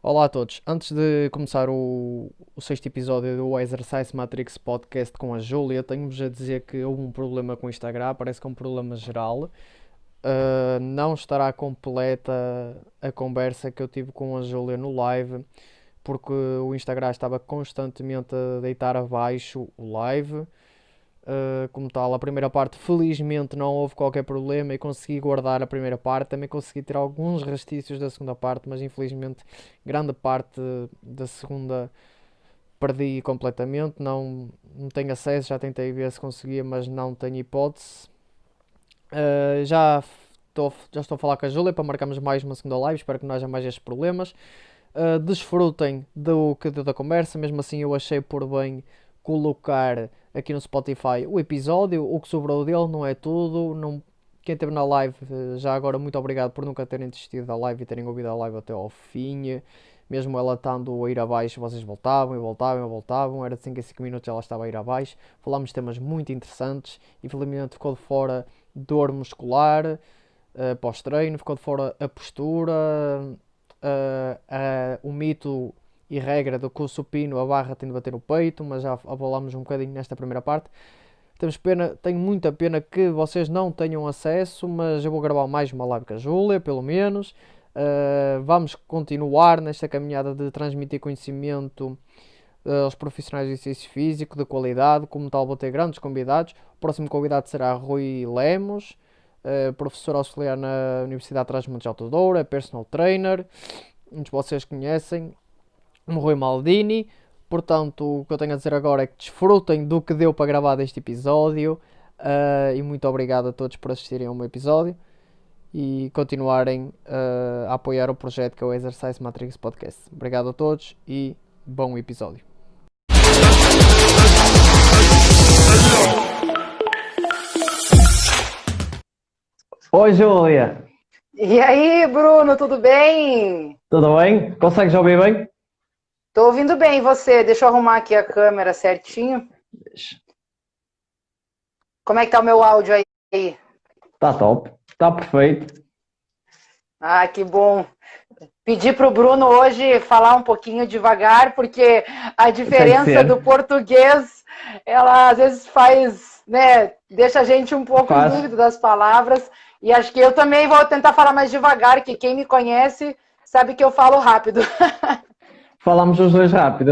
Olá a todos. Antes de começar o sexto episódio do Exercise Matrix Podcast com a Júlia, tenho-vos a dizer que houve um problema com o Instagram, parece que é um problema geral. Não estará completa a conversa que eu tive com a Júlia no live, porque o Instagram estava constantemente a deitar abaixo o live. Como tal, a primeira parte, felizmente, não houve qualquer problema e consegui guardar a primeira parte. Também consegui tirar alguns restícios da segunda parte, mas infelizmente, grande parte da segunda perdi completamente. Não tenho acesso, já tentei ver se conseguia, mas não tenho hipótese. Já estou a falar com a Júlia para marcarmos mais uma segunda live. Espero que não haja mais estes problemas. Desfrutem do que deu da conversa. Mesmo assim, eu achei por bem colocar aqui no Spotify o episódio. O que sobrou dele não é tudo. Não, quem esteve na live, já agora, muito obrigado por nunca terem desistido da live e terem ouvido a live até ao fim. Mesmo ela estando a ir abaixo, vocês voltavam e voltavam e voltavam. Era de 5 em 5 minutos, ela estava a ir abaixo. Falámos de temas muito interessantes. Infelizmente ficou de fora dor muscular, pós-treino, ficou de fora a postura, o mito e regra do que o supino, a barra tem de bater no peito, mas já falámos um bocadinho nesta primeira parte. Temos pena, tenho muita pena que vocês não tenham acesso, mas eu vou gravar mais uma live com a Júlia, pelo menos. Vamos continuar nesta caminhada de transmitir conhecimento aos profissionais de exercício físico de qualidade. Como tal, vou ter grandes convidados. O próximo convidado será Rui Lemos, professor auxiliar na Universidade de Trás-os-Montes de Alto Douro, é personal trainer, muitos de vocês conhecem, o Rui Maldini. Portanto, o que eu tenho a dizer agora é que desfrutem do que deu para gravar deste episódio, e muito obrigado a todos por assistirem ao meu episódio e continuarem a apoiar o projeto que é o Exercise Matrix Podcast. Obrigado a todos e bom episódio. Oi, Júlia. E aí, Bruno, tudo bem? Tudo bem? Consegues ouvir bem? Tô ouvindo bem, e você? Deixa eu arrumar aqui a câmera certinho. Como é que tá o meu áudio aí? Tá top. Tá perfeito. Ah, que bom. Pedi pro Bruno hoje falar um pouquinho devagar, porque a Tem que diferença do ser. português, ela às vezes faz, né, deixa a gente um pouco em Faz. dúvida das palavras. E acho que eu também vou tentar falar mais devagar, que quem me conhece sabe que eu falo rápido. Falamos os dois rápido.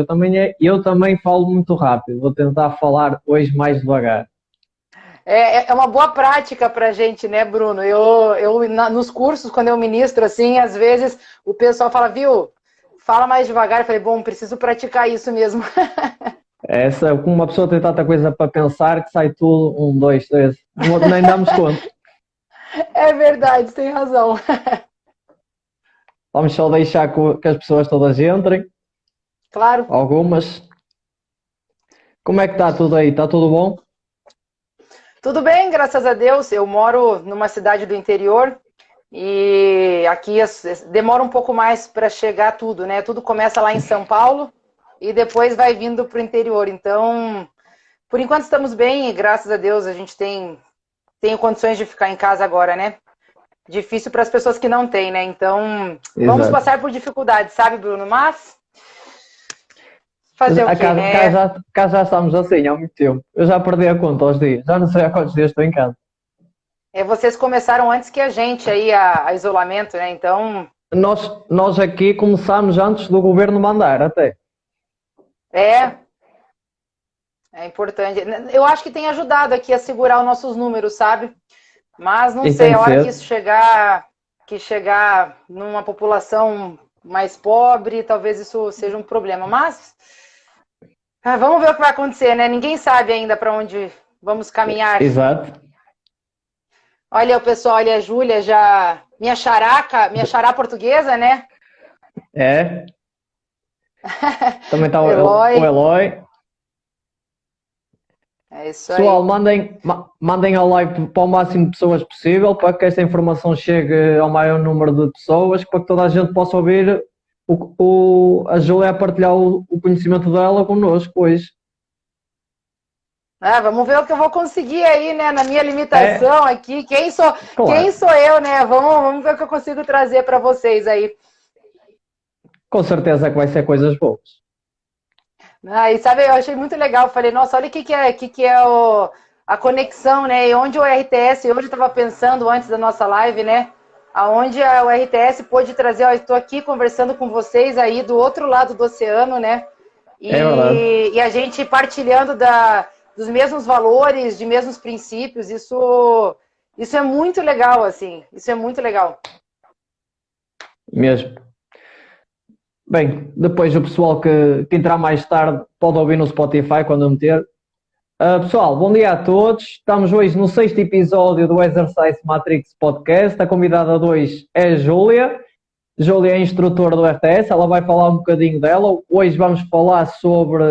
Eu também falo muito rápido. Vou tentar falar hoje mais devagar. É uma boa prática para a gente, né, Bruno? Nos cursos, quando eu ministro, assim, às vezes o pessoal fala, viu, fala mais devagar. Eu falei, bom, preciso praticar isso mesmo. Essa, como uma pessoa tem tanta coisa para pensar que sai tudo, um, dois, três. Nem damos conta. É verdade, tem razão. Vamos só deixar que as pessoas todas entrem. Claro. Algumas. Como é que está tudo aí? Está tudo bom? Tudo bem, graças a Deus. Eu moro numa cidade do interior e aqui demora um pouco mais para chegar tudo, né? Tudo começa lá em São Paulo e depois vai vindo para o interior. Então, por enquanto estamos bem e graças a Deus a gente tem condições de ficar em casa agora, né? Difícil para as pessoas que não têm, né? Então, vamos Exato. passar por dificuldades, sabe, Bruno? Mas fazer o quê, Cá né? já, cá já estamos assim há muito tempo. Eu já perdi a conta aos dias. Já não sei há quantos dias estou em casa. Vocês começaram antes que a gente aí a isolamento, né? Então, Nós aqui começámos antes do governo mandar, até. é, é importante. Eu acho que tem ajudado aqui a segurar os nossos números, sabe? Mas não E sei, tem a que hora ser. que chegar numa população mais pobre, talvez isso seja um problema. Mas vamos ver o que vai acontecer, né? Ninguém sabe ainda para onde vamos caminhar. Exato. Olha o pessoal, olha a Júlia já. Minha xará portuguesa, né? É. Também está o Eloy. Eloy. É isso Pessoal, aí. mandem a live para o máximo de pessoas possível para que esta informação chegue ao maior número de pessoas, para que toda a gente possa ouvir a Júlia a partilhar o conhecimento dela connosco hoje. Vamos ver o que eu vou conseguir aí, né? Na minha É, limitação aqui. Quem claro. sou eu, né? Vamos ver o que eu consigo trazer para vocês aí. com certeza que vai ser coisas boas. Ah, e sabe, eu achei muito legal. Eu falei, nossa, olha a conexão, né? E onde o RTS, hoje eu estava pensando antes da nossa live, né? Aonde o RTS pôde trazer, ó, estou aqui conversando com vocês aí do outro lado do oceano, né? É verdade. E a gente partilhando dos mesmos valores, de mesmos princípios, isso é muito legal, assim. Isso é muito legal. Mesmo. Bem, depois o pessoal que entrar mais tarde pode ouvir no Spotify quando eu meter. Pessoal, bom dia a todos. Estamos hoje no 6º episódio do Exercise Matrix Podcast. A convidada 2 é a Júlia. Júlia é instrutora do RTS, ela vai falar um bocadinho dela. Hoje vamos falar sobre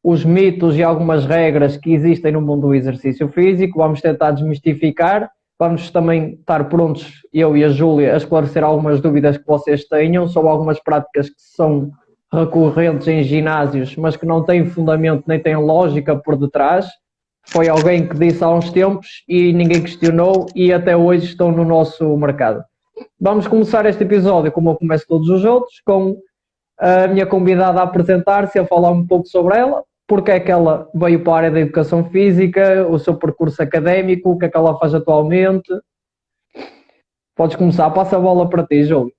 os mitos e algumas regras que existem no mundo do exercício físico. Vamos tentar desmistificar. Vamos também estar prontos, eu e a Júlia, a esclarecer algumas dúvidas que vocês tenham sobre algumas práticas que são recorrentes em ginásios, mas que não têm fundamento nem têm lógica por detrás. Foi alguém que disse há uns tempos e ninguém questionou e até hoje estão no nosso mercado. Vamos começar este episódio, como eu começo todos os outros, com a minha convidada a apresentar-se, a falar um pouco sobre ela, porque é que ela veio para a área da educação física, o seu percurso académico, o que é que ela faz atualmente. Podes começar, passa a bola para ti, Júlio.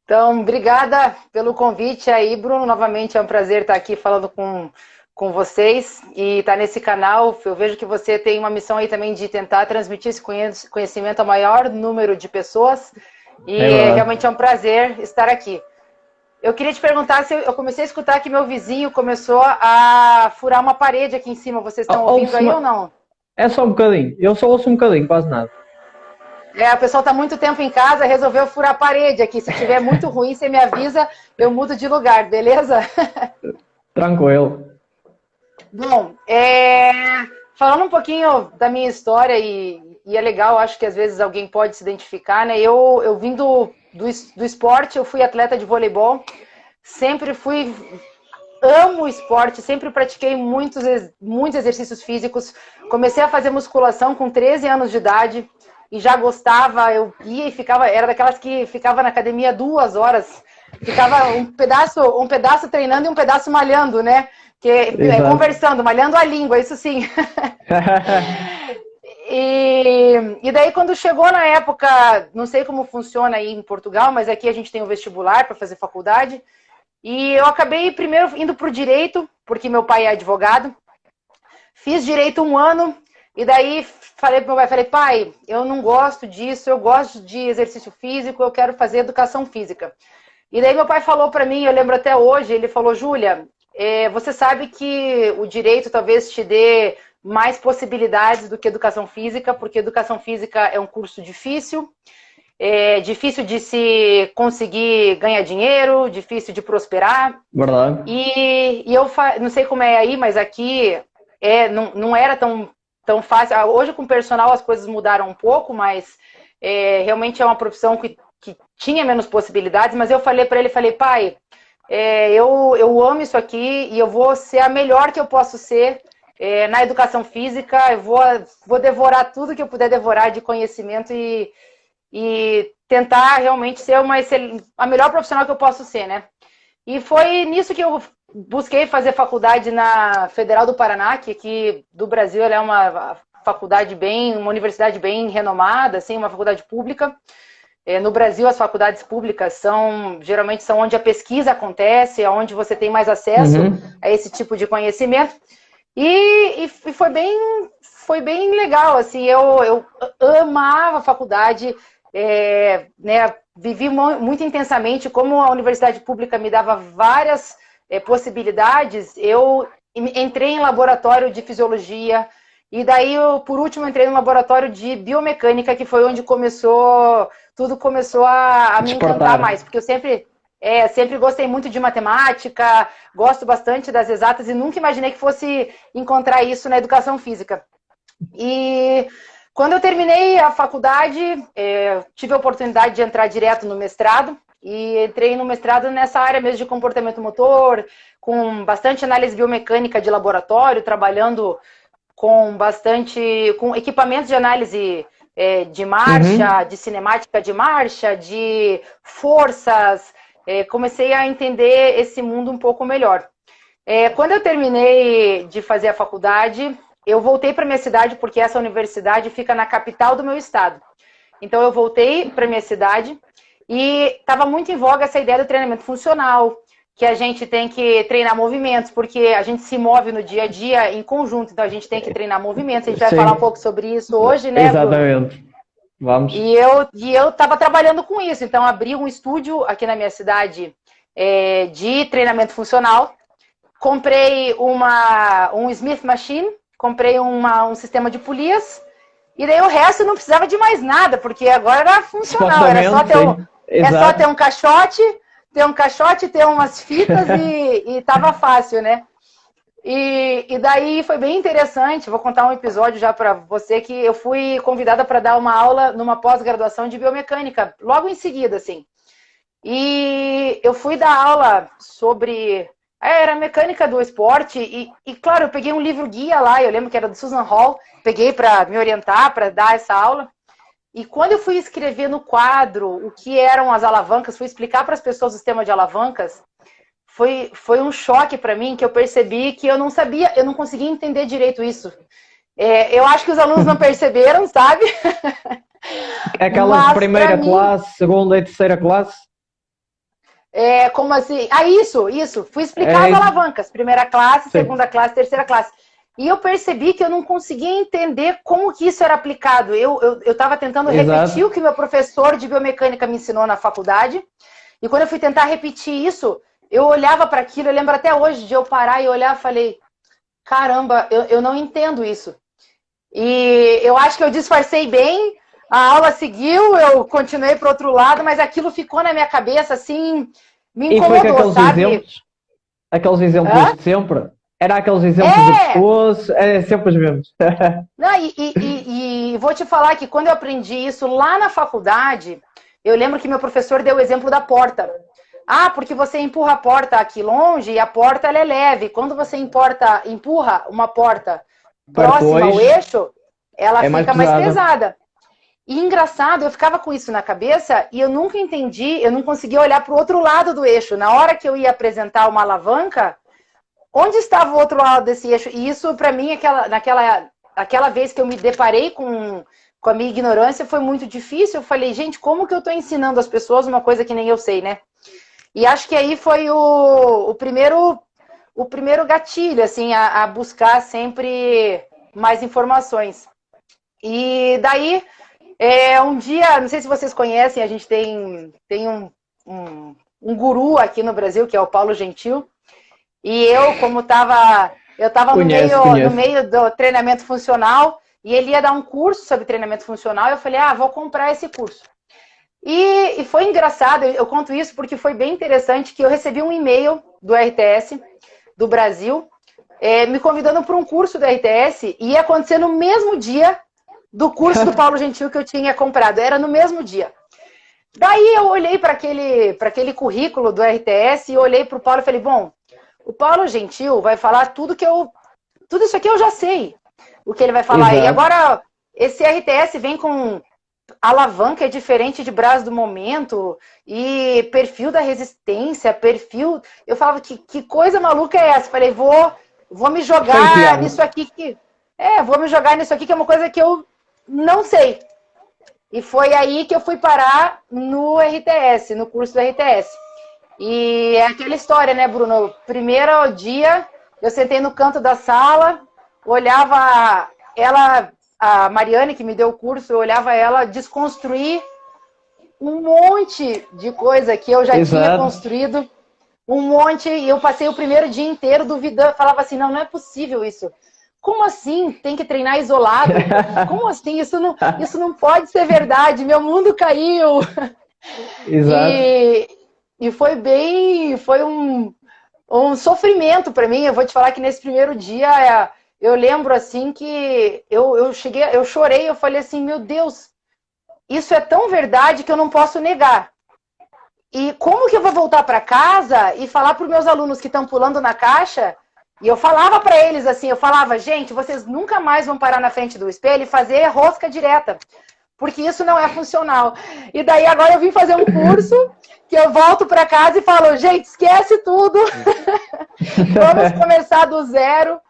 Então, obrigada pelo convite aí, Bruno. Novamente é um prazer estar aqui falando com vocês e estar nesse canal. Eu vejo que você tem uma missão aí também de tentar transmitir esse conhecimento ao maior número de pessoas e realmente é um prazer estar aqui. Eu queria te perguntar se eu comecei a escutar que meu vizinho começou a furar uma parede aqui em cima. Vocês estão ouvindo aí ou não? É só um bocadinho. Eu só ouço um bocadinho, quase nada. O pessoal está muito tempo em casa, resolveu furar a parede aqui. Se tiver muito ruim, você me avisa, eu mudo de lugar, beleza? Tranquilo. Bom, falando um pouquinho da minha história, e é legal, acho que às vezes alguém pode se identificar, né? Eu vim do esporte, eu fui atleta de voleibol, sempre amo o esporte, sempre pratiquei muitos exercícios físicos, comecei a fazer musculação com 13 anos de idade, e já gostava, eu ia e ficava, era daquelas que ficava na academia 2 horas, ficava um pedaço treinando e um pedaço malhando, né? Conversando, malhando a língua, isso sim. E daí quando chegou na época, não sei como funciona aí em Portugal, mas aqui a gente tem o vestibular para fazer faculdade, e eu acabei primeiro indo para o direito, porque meu pai é advogado, fiz direito 1 ano, e daí falei pro meu pai, pai, eu não gosto disso, eu gosto de exercício físico, eu quero fazer educação física. E daí meu pai falou para mim, eu lembro até hoje, ele falou, Júlia, você sabe que o direito talvez te dê mais possibilidades do que educação física, porque educação física é um curso difícil, é difícil de se conseguir ganhar dinheiro, difícil de prosperar. Verdade. E eu não sei como é aí, mas aqui não era tão fácil. Hoje com o personal as coisas mudaram um pouco, mas realmente é uma profissão que tinha menos possibilidades, mas eu falei para ele, pai, eu amo isso aqui e eu vou ser a melhor que eu posso ser na educação física, eu vou devorar tudo que eu puder devorar de conhecimento e tentar realmente ser a melhor profissional que eu posso ser, né? E foi nisso que eu busquei fazer faculdade na Federal do Paraná, que aqui do Brasil ela é uma faculdade uma universidade bem renomada, assim, uma faculdade pública. No Brasil, as faculdades públicas geralmente são onde a pesquisa acontece, onde você tem mais acesso a esse tipo de conhecimento. E foi bem legal, assim, eu amava a faculdade, né, vivi muito intensamente, como a universidade pública me dava várias possibilidades, eu entrei em laboratório de fisiologia, e daí, por último, entrei no laboratório de biomecânica, que foi onde tudo começou a me encantar mais, porque eu sempre gostei muito de matemática, gosto bastante das exatas e nunca imaginei que fosse encontrar isso na educação física. E quando eu terminei a faculdade, tive a oportunidade de entrar direto no mestrado, e entrei no mestrado nessa área mesmo de comportamento motor, com bastante análise biomecânica de laboratório, trabalhando com equipamentos de análise de marcha, de cinemática de marcha, de forças, comecei a entender esse mundo um pouco melhor. Quando eu terminei de fazer a faculdade, eu voltei para minha cidade, porque essa universidade fica na capital do meu estado. Então eu voltei para minha cidade e estava muito em voga essa ideia do treinamento funcional, que a gente tem que treinar movimentos, porque a gente se move no dia a dia em conjunto, então a gente tem que treinar movimentos. A gente vai falar um pouco sobre isso hoje, né, exatamente. Bruno? Vamos. E eu estava trabalhando com isso, então abri um estúdio aqui na minha cidade de treinamento funcional. Comprei um Smith Machine, comprei um sistema de polias, e daí o resto não precisava de mais nada, porque agora era funcional, era só ter um caixote, ter umas fitas e tava fácil, né? E daí foi bem interessante, vou contar um episódio já para você, que eu fui convidada para dar uma aula numa pós-graduação de biomecânica, logo em seguida, assim. E eu fui dar aula sobre... Era mecânica do esporte e, claro, eu peguei um livro guia lá, eu lembro que era do Susan Hall, peguei para me orientar, para dar essa aula. E quando eu fui escrever no quadro o que eram as alavancas, fui explicar para as pessoas o sistema de alavancas, foi um choque para mim, que eu percebi que eu não sabia, eu não conseguia entender direito isso. Eu acho que os alunos não perceberam, sabe? Aquela primeira classe, segunda e terceira classe? Como assim? Isso. Fui explicar as alavancas. Primeira classe, segunda classe, terceira classe. E eu percebi que eu não conseguia entender como que isso era aplicado. Eu estava tentando repetir o que meu professor de biomecânica me ensinou na faculdade. E quando eu fui tentar repetir isso, eu olhava para aquilo, eu lembro até hoje de eu parar e olhar e falei, caramba, eu não entendo isso. E eu acho que eu disfarcei bem, a aula seguiu, eu continuei para o outro lado, mas aquilo ficou na minha cabeça, assim, me incomodou, sabe? Aqueles exemplos de sempre? Era aqueles exemplos de pessoas, sempre os mesmos. Não, e vou te falar que quando eu aprendi isso lá na faculdade, eu lembro que meu professor deu o exemplo da porta. Porque você empurra a porta aqui longe e a porta ela é leve. Quando você empurra uma porta próxima ao eixo, ela fica mais pesada. E engraçado, eu ficava com isso na cabeça e eu nunca entendi, eu não conseguia olhar para o outro lado do eixo. Na hora que eu ia apresentar uma alavanca, onde estava o outro lado desse eixo? E isso, para mim, aquela vez que eu me deparei com a minha ignorância, foi muito difícil. Eu falei, gente, como que eu estou ensinando as pessoas uma coisa que nem eu sei, né? E acho que aí foi o primeiro gatilho, assim, a buscar sempre mais informações. E daí... um dia, não sei se vocês conhecem, a gente tem um guru aqui no Brasil, que é o Paulo Gentil. E eu, como eu estava no meio do treinamento funcional, e ele ia dar um curso sobre treinamento funcional, eu falei, vou comprar esse curso. E foi engraçado, eu conto isso porque foi bem interessante, que eu recebi um e-mail do RTS do Brasil, me convidando para um curso do RTS, e ia acontecer no mesmo dia do curso do Paulo Gentil que eu tinha comprado. Era no mesmo dia. Daí eu olhei para aquele currículo do RTS e olhei para o Paulo e falei, bom, o Paulo Gentil vai falar tudo isso aqui eu já sei o que ele vai falar. Exato. E agora esse RTS vem com alavanca diferente de braço do momento e perfil da resistência, perfil... Eu falava, que coisa maluca é essa? Falei, vou me jogar nisso aqui vou me jogar nisso aqui que é uma coisa que eu não sei. E foi aí que eu fui parar no RTS, no curso do RTS. E é aquela história, né, Bruno? Primeiro dia, eu sentei no canto da sala, olhava ela, a Mariane, que me deu o curso, eu olhava ela desconstruir um monte de coisa que eu já tinha construído. Um monte, e eu passei o primeiro dia inteiro duvidando, falava assim, não é possível isso. Como assim? Tem que treinar isolado? Como assim? Isso não pode ser verdade. Meu mundo caiu. Exato. E foi um sofrimento para mim. Eu vou te falar que nesse primeiro dia, eu lembro assim que eu chorei, eu falei assim, meu Deus, isso é tão verdade que eu não posso negar. E como que eu vou voltar para casa e falar para os meus alunos que estão pulando na caixa? E eu falava para eles assim, gente, vocês nunca mais vão parar na frente do espelho e fazer rosca direta. porque isso não é funcional. E daí agora eu vim fazer um curso que eu volto para casa e falo, gente, esquece tudo, vamos começar do zero.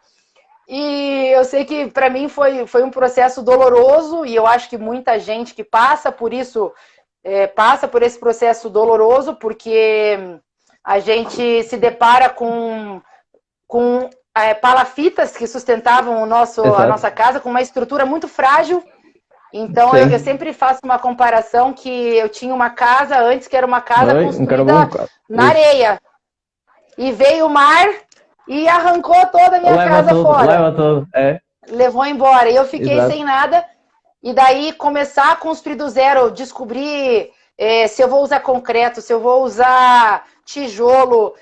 E eu sei que para mim foi um processo doloroso, e eu acho que muita gente que passa por isso, passa por esse processo doloroso, porque a gente se depara com palafitas que sustentavam a nossa casa, com uma estrutura muito frágil. Então, eu sempre faço uma comparação que eu tinha uma casa antes, que era uma casa construída na areia. E veio o mar e arrancou toda a minha casa fora. Leva tudo, Levou embora. E eu fiquei sem nada. E daí, começar a construir do zero, descobrir se eu vou usar concreto, se eu vou usar tijolo,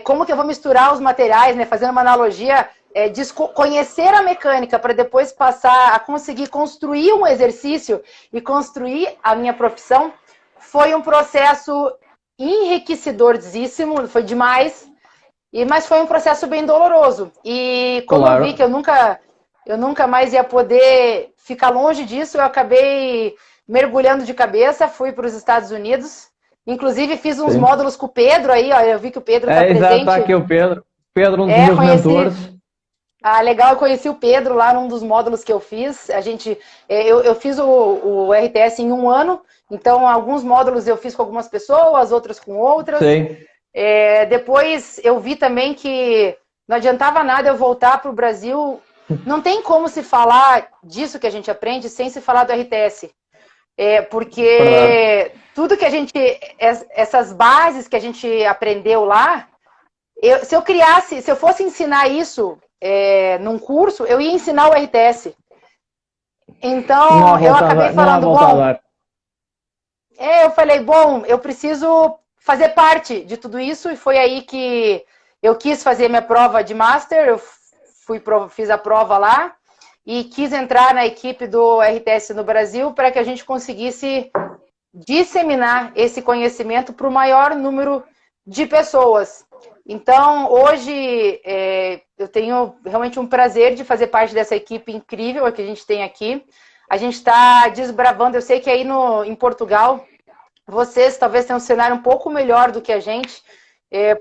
como que eu vou misturar os materiais, né? Fazendo uma analogia, conhecer a mecânica para depois passar a conseguir construir um exercício e construir a minha profissão, foi um processo enriquecedoríssimo, foi demais, mas foi um processo bem doloroso. E como eu vi que eu nunca mais ia poder ficar longe disso, eu acabei mergulhando de cabeça, fui para os Estados Unidos, inclusive fiz uns módulos com o Pedro aí, ó, eu vi que o Pedro está presente. Exato, tá aqui o Pedro. Pedro, um dos meus mentores. Ah, legal, eu conheci o Pedro lá num dos módulos que eu fiz. Eu fiz o RTS em 1 ano, então alguns módulos eu fiz com algumas pessoas, outros com outras. Sim. Depois eu vi também que não adiantava nada eu voltar para o Brasil. Não tem como se falar disso que a gente aprende sem se falar do RTS. Porque tudo que essas bases que a gente aprendeu lá, se eu fosse ensinar isso num curso, eu ia ensinar o RTS. Então, eu acabei falando, eu falei, eu preciso fazer parte de tudo isso, e foi aí que eu quis fazer minha prova de Master, eu fiz a prova lá, e quis entrar na equipe do RTS no Brasil para que a gente conseguisse disseminar esse conhecimento para o maior número de pessoas. Então, hoje, eu tenho realmente um prazer de fazer parte dessa equipe incrível que a gente tem aqui. A gente está desbravando, eu sei que aí em Portugal, vocês talvez tenham um cenário um pouco melhor do que a gente,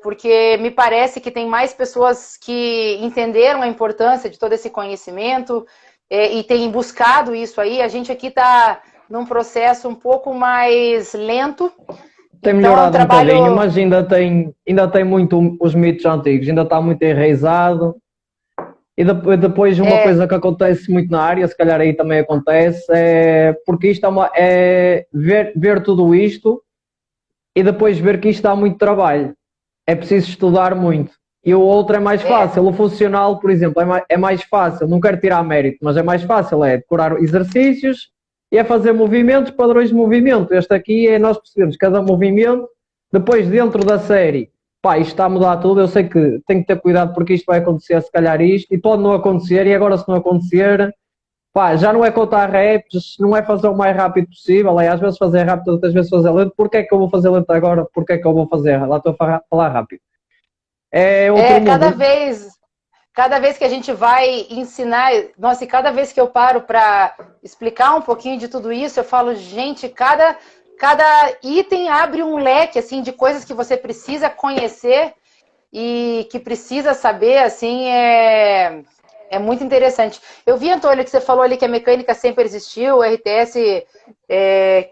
porque me parece que tem mais pessoas que entenderam a importância de todo esse conhecimento e têm buscado isso aí. A gente aqui está num processo um pouco mais lento. Tem melhorado um bocadinho, mas ainda tem muito os mitos antigos, ainda está muito enraizado. E depois uma coisa que acontece muito na área, se calhar aí também acontece, porque isto é ver tudo isto e depois ver que isto dá muito trabalho. É preciso estudar muito. E o outro é mais fácil. O funcional, por exemplo, é mais fácil. Não quero tirar mérito, mas é mais fácil. É decorar exercícios e é fazer movimentos, padrões de movimento. Este aqui nós percebemos cada movimento. Depois, dentro da série, isto está a mudar tudo. Eu sei que tenho que ter cuidado porque isto vai acontecer, se calhar isto. E pode não acontecer. E agora, se não acontecer, já não é contar reps, não é fazer o mais rápido possível. Às vezes fazer rápido, outras vezes fazer lento. Porquê é que eu vou fazer lento agora? Porquê é que eu vou fazer? Lá estou a falar rápido. Cada vez que a gente vai ensinar, nossa, e cada vez que eu paro para explicar um pouquinho de tudo isso, eu falo, gente, cada item abre um leque assim de coisas que você precisa conhecer e que precisa saber, assim, é muito interessante. Eu vi, Antônio, que você falou ali que a mecânica sempre existiu, o RTS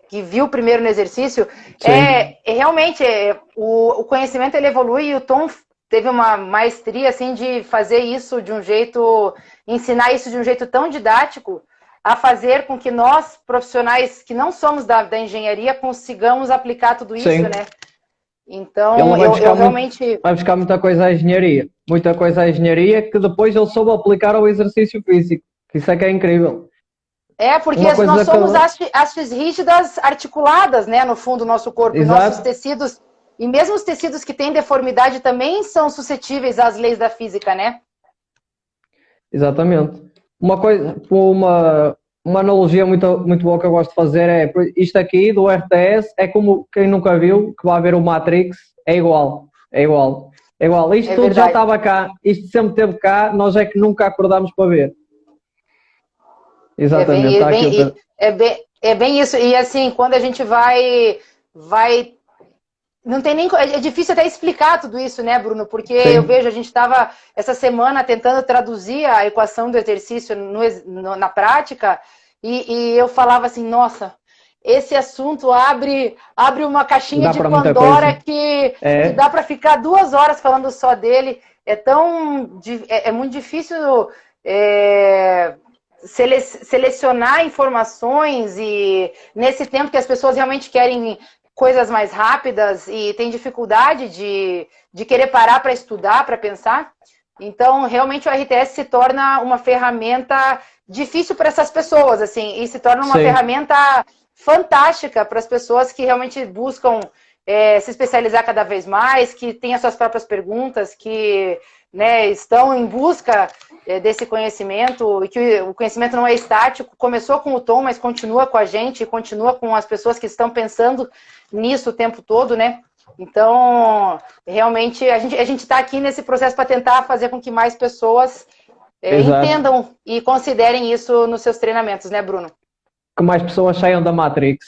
que viu primeiro no exercício. Realmente, o conhecimento ele evolui, e o Tom teve uma maestria assim de fazer isso de um jeito, ensinar isso de um jeito tão didático, a fazer com que nós, profissionais que não somos da engenharia, consigamos aplicar tudo isso, né? Então, eu realmente... Vai buscar muita coisa à engenharia. Muita coisa à engenharia que depois ele soube aplicar ao exercício físico. Isso é que é incrível. Porque nós somos hastes rígidas articuladas, né? No fundo do nosso corpo. Exato. Nossos tecidos... E mesmo os tecidos que têm deformidade também são suscetíveis às leis da física, né? Exatamente. Uma analogia muito, muito boa que eu gosto de fazer isto aqui do RTS é como quem nunca viu, que vai ver o Matrix, é igual. Isto tudo já estava cá, isto sempre esteve cá, nós é que nunca acordámos para ver. Exatamente. É bem isso. E assim, quando a gente vai não tem nem. É difícil até explicar tudo isso, né, Bruno? Porque eu Sim, vejo, a gente estava essa semana tentando traduzir a equação do exercício na prática, e eu falava assim, nossa, esse assunto abre uma caixinha dá de para muita Pandora coisa. que É, dá para ficar 2 horas falando só dele. É muito difícil é, selecionar informações e nesse tempo que as pessoas realmente querem coisas mais rápidas e tem dificuldade de querer parar para estudar, para pensar. Então, realmente, o RTS se torna uma ferramenta difícil para essas pessoas, assim, e se torna uma sim, ferramenta fantástica para as pessoas que realmente buscam se especializar cada vez mais, que têm as suas próprias perguntas, que né, estão em busca desse conhecimento, e que o conhecimento não é estático, começou com o Tom, mas continua com a gente, continua com as pessoas que estão pensando nisso o tempo todo, né? Então, realmente, a gente está aqui nesse processo para tentar fazer com que mais pessoas exato. entendam e considerem isso nos seus treinamentos, né, Bruno? Que mais pessoas saiam da Matrix.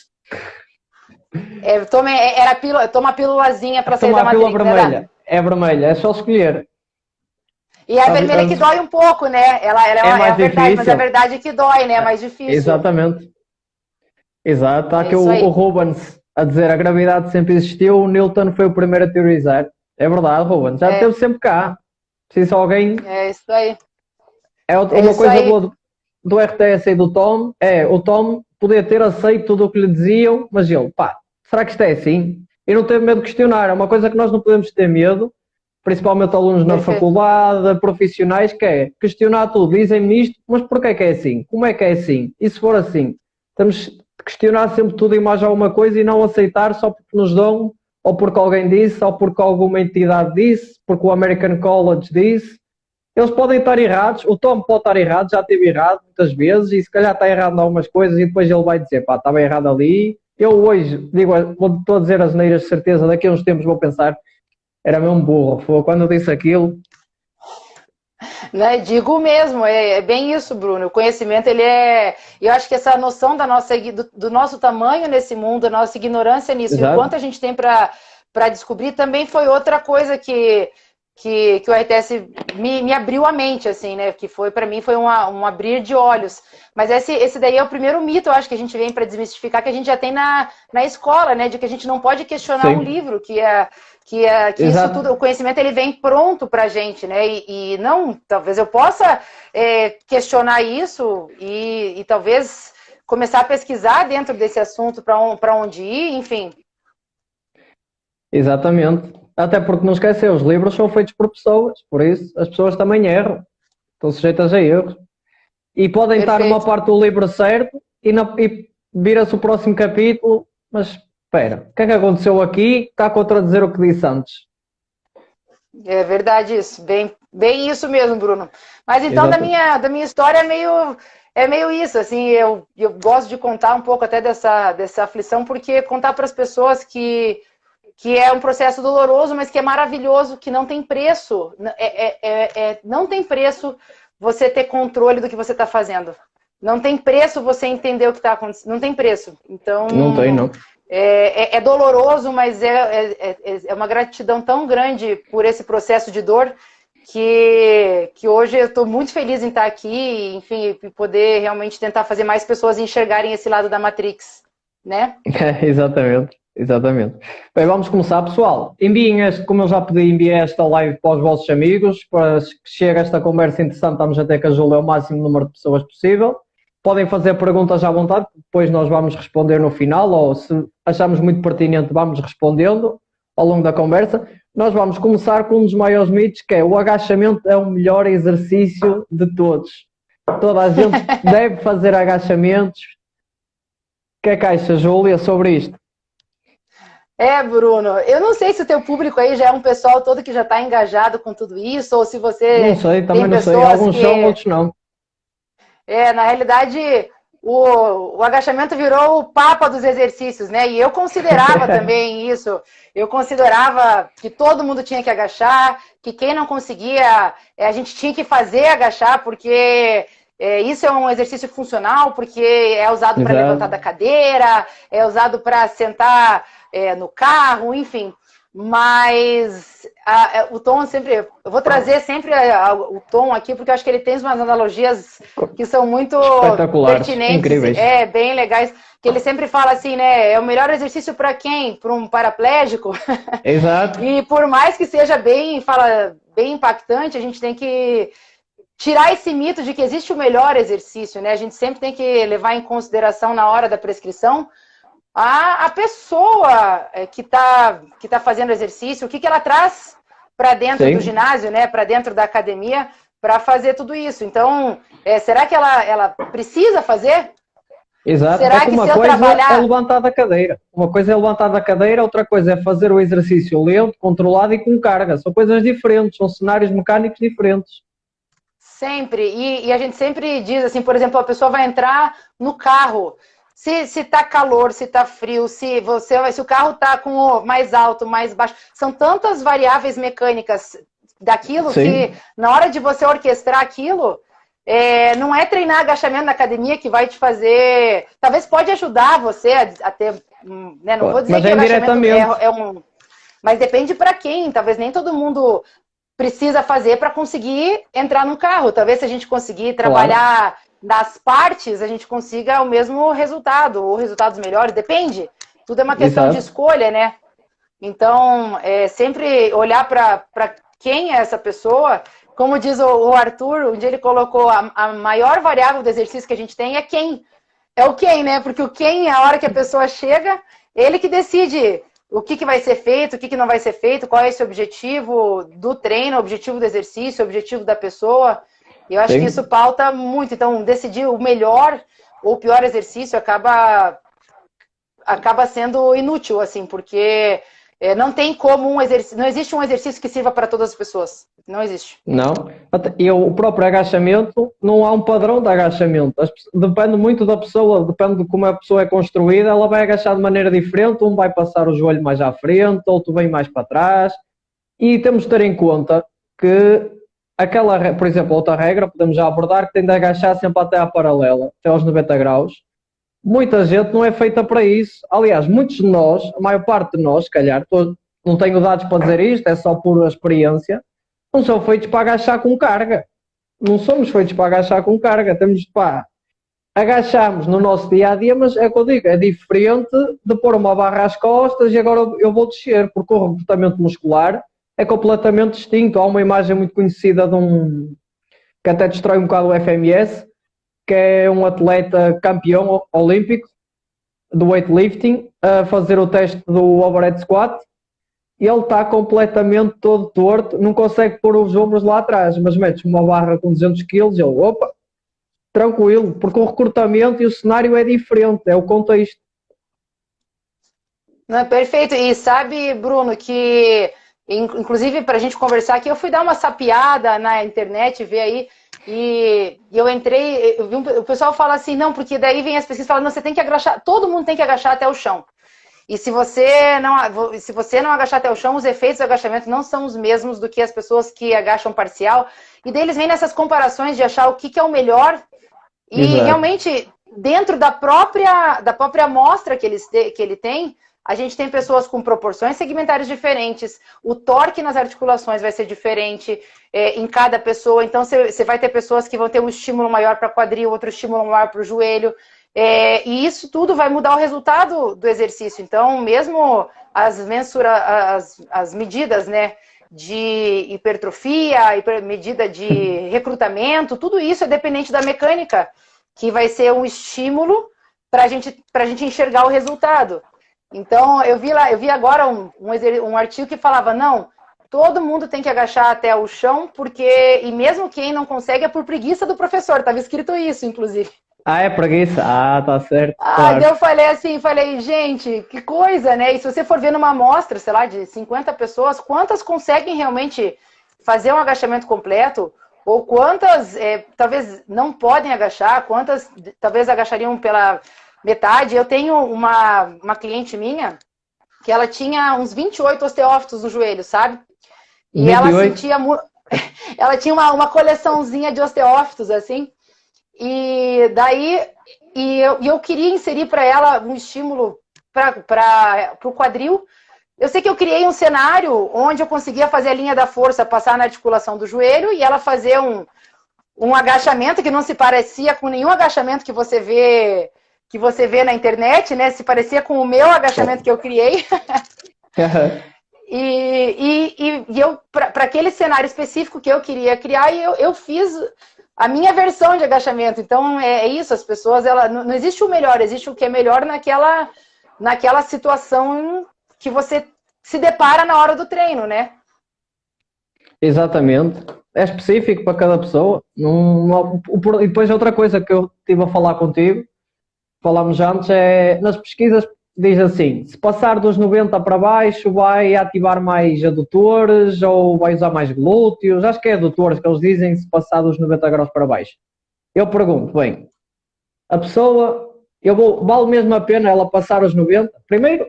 Toma a pílulazinha para sair Toma da a pílula Matrix, né, Dan? vermelha, é só escolher. E a vermelha que dói um pouco, né? É É mais a verdade, mas é a difícil. verdade que dói, né? É mais difícil. Exatamente. Exato. Está É aqui isso o aí. Rubens a dizer a gravidade sempre existiu, o Newton foi o primeiro a teorizar. É verdade, Rubens. Já É, esteve sempre cá. Preciso alguém. é isso aí. É É uma isso coisa aí. boa do RTS e do Tom. É o Tom poder ter aceito tudo o que lhe diziam, mas ele, pá, será que isto é assim? E não ter medo de questionar. É uma coisa que nós não podemos ter medo, principalmente alunos na Perfeito. faculdade, profissionais, que é questionar tudo. Dizem-me isto, mas porquê que é assim? Como é que é assim? E se for assim? Temos de questionar sempre tudo e mais alguma coisa e não aceitar só porque nos dão, ou porque alguém disse, ou porque alguma entidade disse, porque o American College disse. Eles podem estar errados, o Tom pode estar errado, já esteve errado muitas vezes, e se calhar está errado em algumas coisas, e depois ele vai dizer, pá, estava errado ali. Eu hoje, digo, estou a dizer as neiras de certeza, daqui a uns tempos vou pensar, era mesmo burro, foi quando eu disse aquilo. Né? Digo mesmo, é bem isso, Bruno. O conhecimento, ele é. Eu acho que essa noção do nosso tamanho nesse mundo, a nossa ignorância nisso, e o quanto Exato. a gente tem para descobrir, também foi outra coisa que o RTS me abriu a mente, assim, né? Que foi, para mim, foi um abrir de olhos. Mas esse daí é o primeiro mito, eu acho, que a gente vem para desmistificar, que a gente já tem na escola, né? De que a gente não pode questionar um Sim, livro, que isso tudo, o exato. conhecimento ele vem pronto para a gente, né? E não, talvez eu possa questionar isso e talvez começar a pesquisar dentro desse assunto para onde ir, enfim. Exatamente. Até porque não esquecer, os livros são feitos por pessoas, por isso as pessoas também erram, estão sujeitas a erros. E podem estar numa Perfeito. parte do livro certo e vira-se o próximo capítulo, mas espera, o que é que aconteceu aqui? Está a contradizer o que disse antes. É verdade isso, bem isso mesmo, Bruno. Mas então Exato. da minha história é meio isso, assim, eu gosto de contar um pouco até dessa aflição, porque contar para as pessoas que é um processo doloroso, mas que é maravilhoso, que não tem preço, não tem preço você ter controle do que você está fazendo. Não tem preço você entender o que está acontecendo, não tem preço. Então, Não tem, não. é doloroso, mas é uma gratidão tão grande por esse processo de dor que hoje eu estou muito feliz em estar aqui, enfim, e poder realmente tentar fazer mais pessoas enxergarem esse lado da Matrix, né? Exatamente, exatamente. Bem, vamos começar, pessoal. Enviem este, como eu já pedi, enviem esta live para os vossos amigos, para que chegue esta conversa interessante, estamos até que a Júlia é o máximo número de pessoas possível. Podem fazer perguntas à vontade, depois nós vamos responder no final, ou se acharmos muito pertinente, vamos respondendo ao longo da conversa. Nós vamos começar com um dos maiores mitos, que é o agachamento é o melhor exercício de todos. Toda a gente deve fazer agachamentos. O que é que acha, Júlia, sobre isto? Bruno, eu não sei se o teu público aí já é um pessoal todo que já está engajado com tudo isso, ou se Não você sei, tem também não sei. pessoas Alguns são, que outros não. na realidade, o agachamento virou o papa dos exercícios, né? E eu considerava também isso. Eu considerava que todo mundo tinha que agachar, que quem não conseguia, a gente tinha que fazer agachar, porque isso é um exercício funcional, porque é usado para levantar da cadeira, é usado para sentar no carro, enfim. Mas o Tom sempre... Eu vou trazer sempre o Tom aqui, porque eu acho que ele tem umas analogias que são muito pertinentes, incríveis. Bem legais. Que ele sempre fala assim, né? É o melhor exercício para quem? Para um paraplégico? Exato. E por mais que seja bem impactante, a gente tem que tirar esse mito de que existe o melhor exercício, né? A gente sempre tem que levar em consideração na hora da prescrição a pessoa que tá fazendo exercício, o que ela traz para dentro do ginásio, né? Para dentro da academia, para fazer tudo isso. Então, será que ela precisa fazer? Exato. Será que uma coisa é levantar da cadeira. Uma coisa é levantar da cadeira, outra coisa é fazer o exercício lento, controlado e com carga. São coisas diferentes, são cenários mecânicos diferentes. Sempre. E a gente sempre diz assim, por exemplo, a pessoa vai entrar no carro. Se tá calor, se tá frio, se o carro tá com o mais alto, mais baixo. São tantas variáveis mecânicas daquilo que na hora de você orquestrar aquilo, não é treinar agachamento na academia que vai te fazer... Talvez pode ajudar você a ter... Né? Não vou dizer que o agachamento mas depende para quem. Talvez nem todo mundo precisa fazer para conseguir entrar no carro. Talvez se a gente conseguir trabalhar nas partes, a gente consiga o mesmo resultado, ou resultados melhores, depende. Tudo é uma questão de escolha, né? Então, sempre olhar para quem é essa pessoa. Como diz o Arthur, um dia ele colocou a maior variável do exercício que a gente tem é quem. É o quem, né? Porque o quem, a hora que a pessoa chega, ele que decide o que vai ser feito, o que não vai ser feito, qual é esse objetivo do treino, o objetivo do exercício, o objetivo da pessoa. E eu acho que isso pauta muito. Então, decidir o melhor ou o pior exercício acaba sendo inútil, assim, porque não tem como não existe um exercício que sirva para todas as pessoas. Não existe. Não. E o próprio agachamento, não há um padrão de agachamento. Depende muito da pessoa, depende de como a pessoa é construída, ela vai agachar de maneira diferente, um vai passar o joelho mais à frente, outro vem mais para trás. E temos de ter em conta que por exemplo, outra regra, podemos já abordar, que tem de agachar sempre até à paralela, até aos 90 graus. Muita gente não é feita para isso. Aliás, muitos de nós, a maior parte de nós, se calhar, não tenho dados para dizer isto, é só por experiência, não são feitos para agachar com carga. Não somos feitos para agachar com carga. Temos para agachamos no nosso dia-a-dia, mas é o que eu digo, é diferente de pôr uma barra às costas e agora eu vou descer, porque o recrutamento muscular é completamente distinto. Há uma imagem muito conhecida que até destrói um bocado o FMS, que é um atleta campeão olímpico do weightlifting a fazer o teste do overhead squat e ele está completamente todo torto, não consegue pôr os ombros lá atrás, mas metes uma barra com 200 kg e ele, opa, tranquilo, porque o recrutamento e o cenário é diferente, é o contexto. Não, é perfeito. E sabe, Bruno, que inclusive para a gente conversar aqui, eu fui dar uma sapiada na internet, ver aí, e eu entrei, o pessoal fala assim, não, porque daí vem as pesquisas falando, não, você tem que agachar, todo mundo tem que agachar até o chão. E se você não agachar até o chão, os efeitos do agachamento não são os mesmos do que as pessoas que agacham parcial. E daí eles vêm nessas comparações de achar o que é o melhor. E realmente, dentro da própria amostra que ele tem, a gente tem pessoas com proporções segmentares diferentes, o torque nas articulações vai ser diferente em cada pessoa. Então, você vai ter pessoas que vão ter um estímulo maior para quadril, outro estímulo maior para o joelho. E isso tudo vai mudar o resultado do exercício. Então, mesmo as medidas, né, de hipertrofia, medida de recrutamento, tudo isso é dependente da mecânica, que vai ser um estímulo para a gente enxergar o resultado. Então, eu vi agora um artigo que falava, não, todo mundo tem que agachar até o chão, e mesmo quem não consegue é por preguiça do professor, estava escrito isso, inclusive. Ah, é preguiça? Ah, tá certo. Claro. Daí eu falei, gente, que coisa, né? E se você for ver numa amostra, sei lá, de 50 pessoas, quantas conseguem realmente fazer um agachamento completo? Ou quantas, talvez, não podem agachar? Quantas, talvez, agachariam pela metade? Eu tenho uma cliente minha que ela tinha uns 28 osteófitos no joelho, sabe? E 28? ela sentia... ela tinha uma coleçãozinha de osteófitos, assim. E daí eu queria inserir para ela um estímulo para o quadril. Eu sei que eu criei um cenário onde eu conseguia fazer a linha da força passar na articulação do joelho e ela fazer um agachamento que não se parecia com nenhum agachamento que você vê na internet, né? Se parecia com o meu agachamento que eu criei. E eu, para aquele cenário específico que eu queria criar, eu fiz a minha versão de agachamento. Então, é isso, as pessoas, não existe o melhor, existe o que é melhor naquela situação que você se depara na hora do treino, né? Exatamente. É específico para cada pessoa. E depois outra coisa que eu estive a falar contigo, falámos antes, é nas pesquisas diz assim, se passar dos 90 para baixo vai ativar mais adutores ou vai usar mais glúteos, acho que é adutores que eles dizem se passar dos 90 graus para baixo. Eu pergunto, bem, a pessoa, vale mesmo a pena ela passar os 90? Primeiro,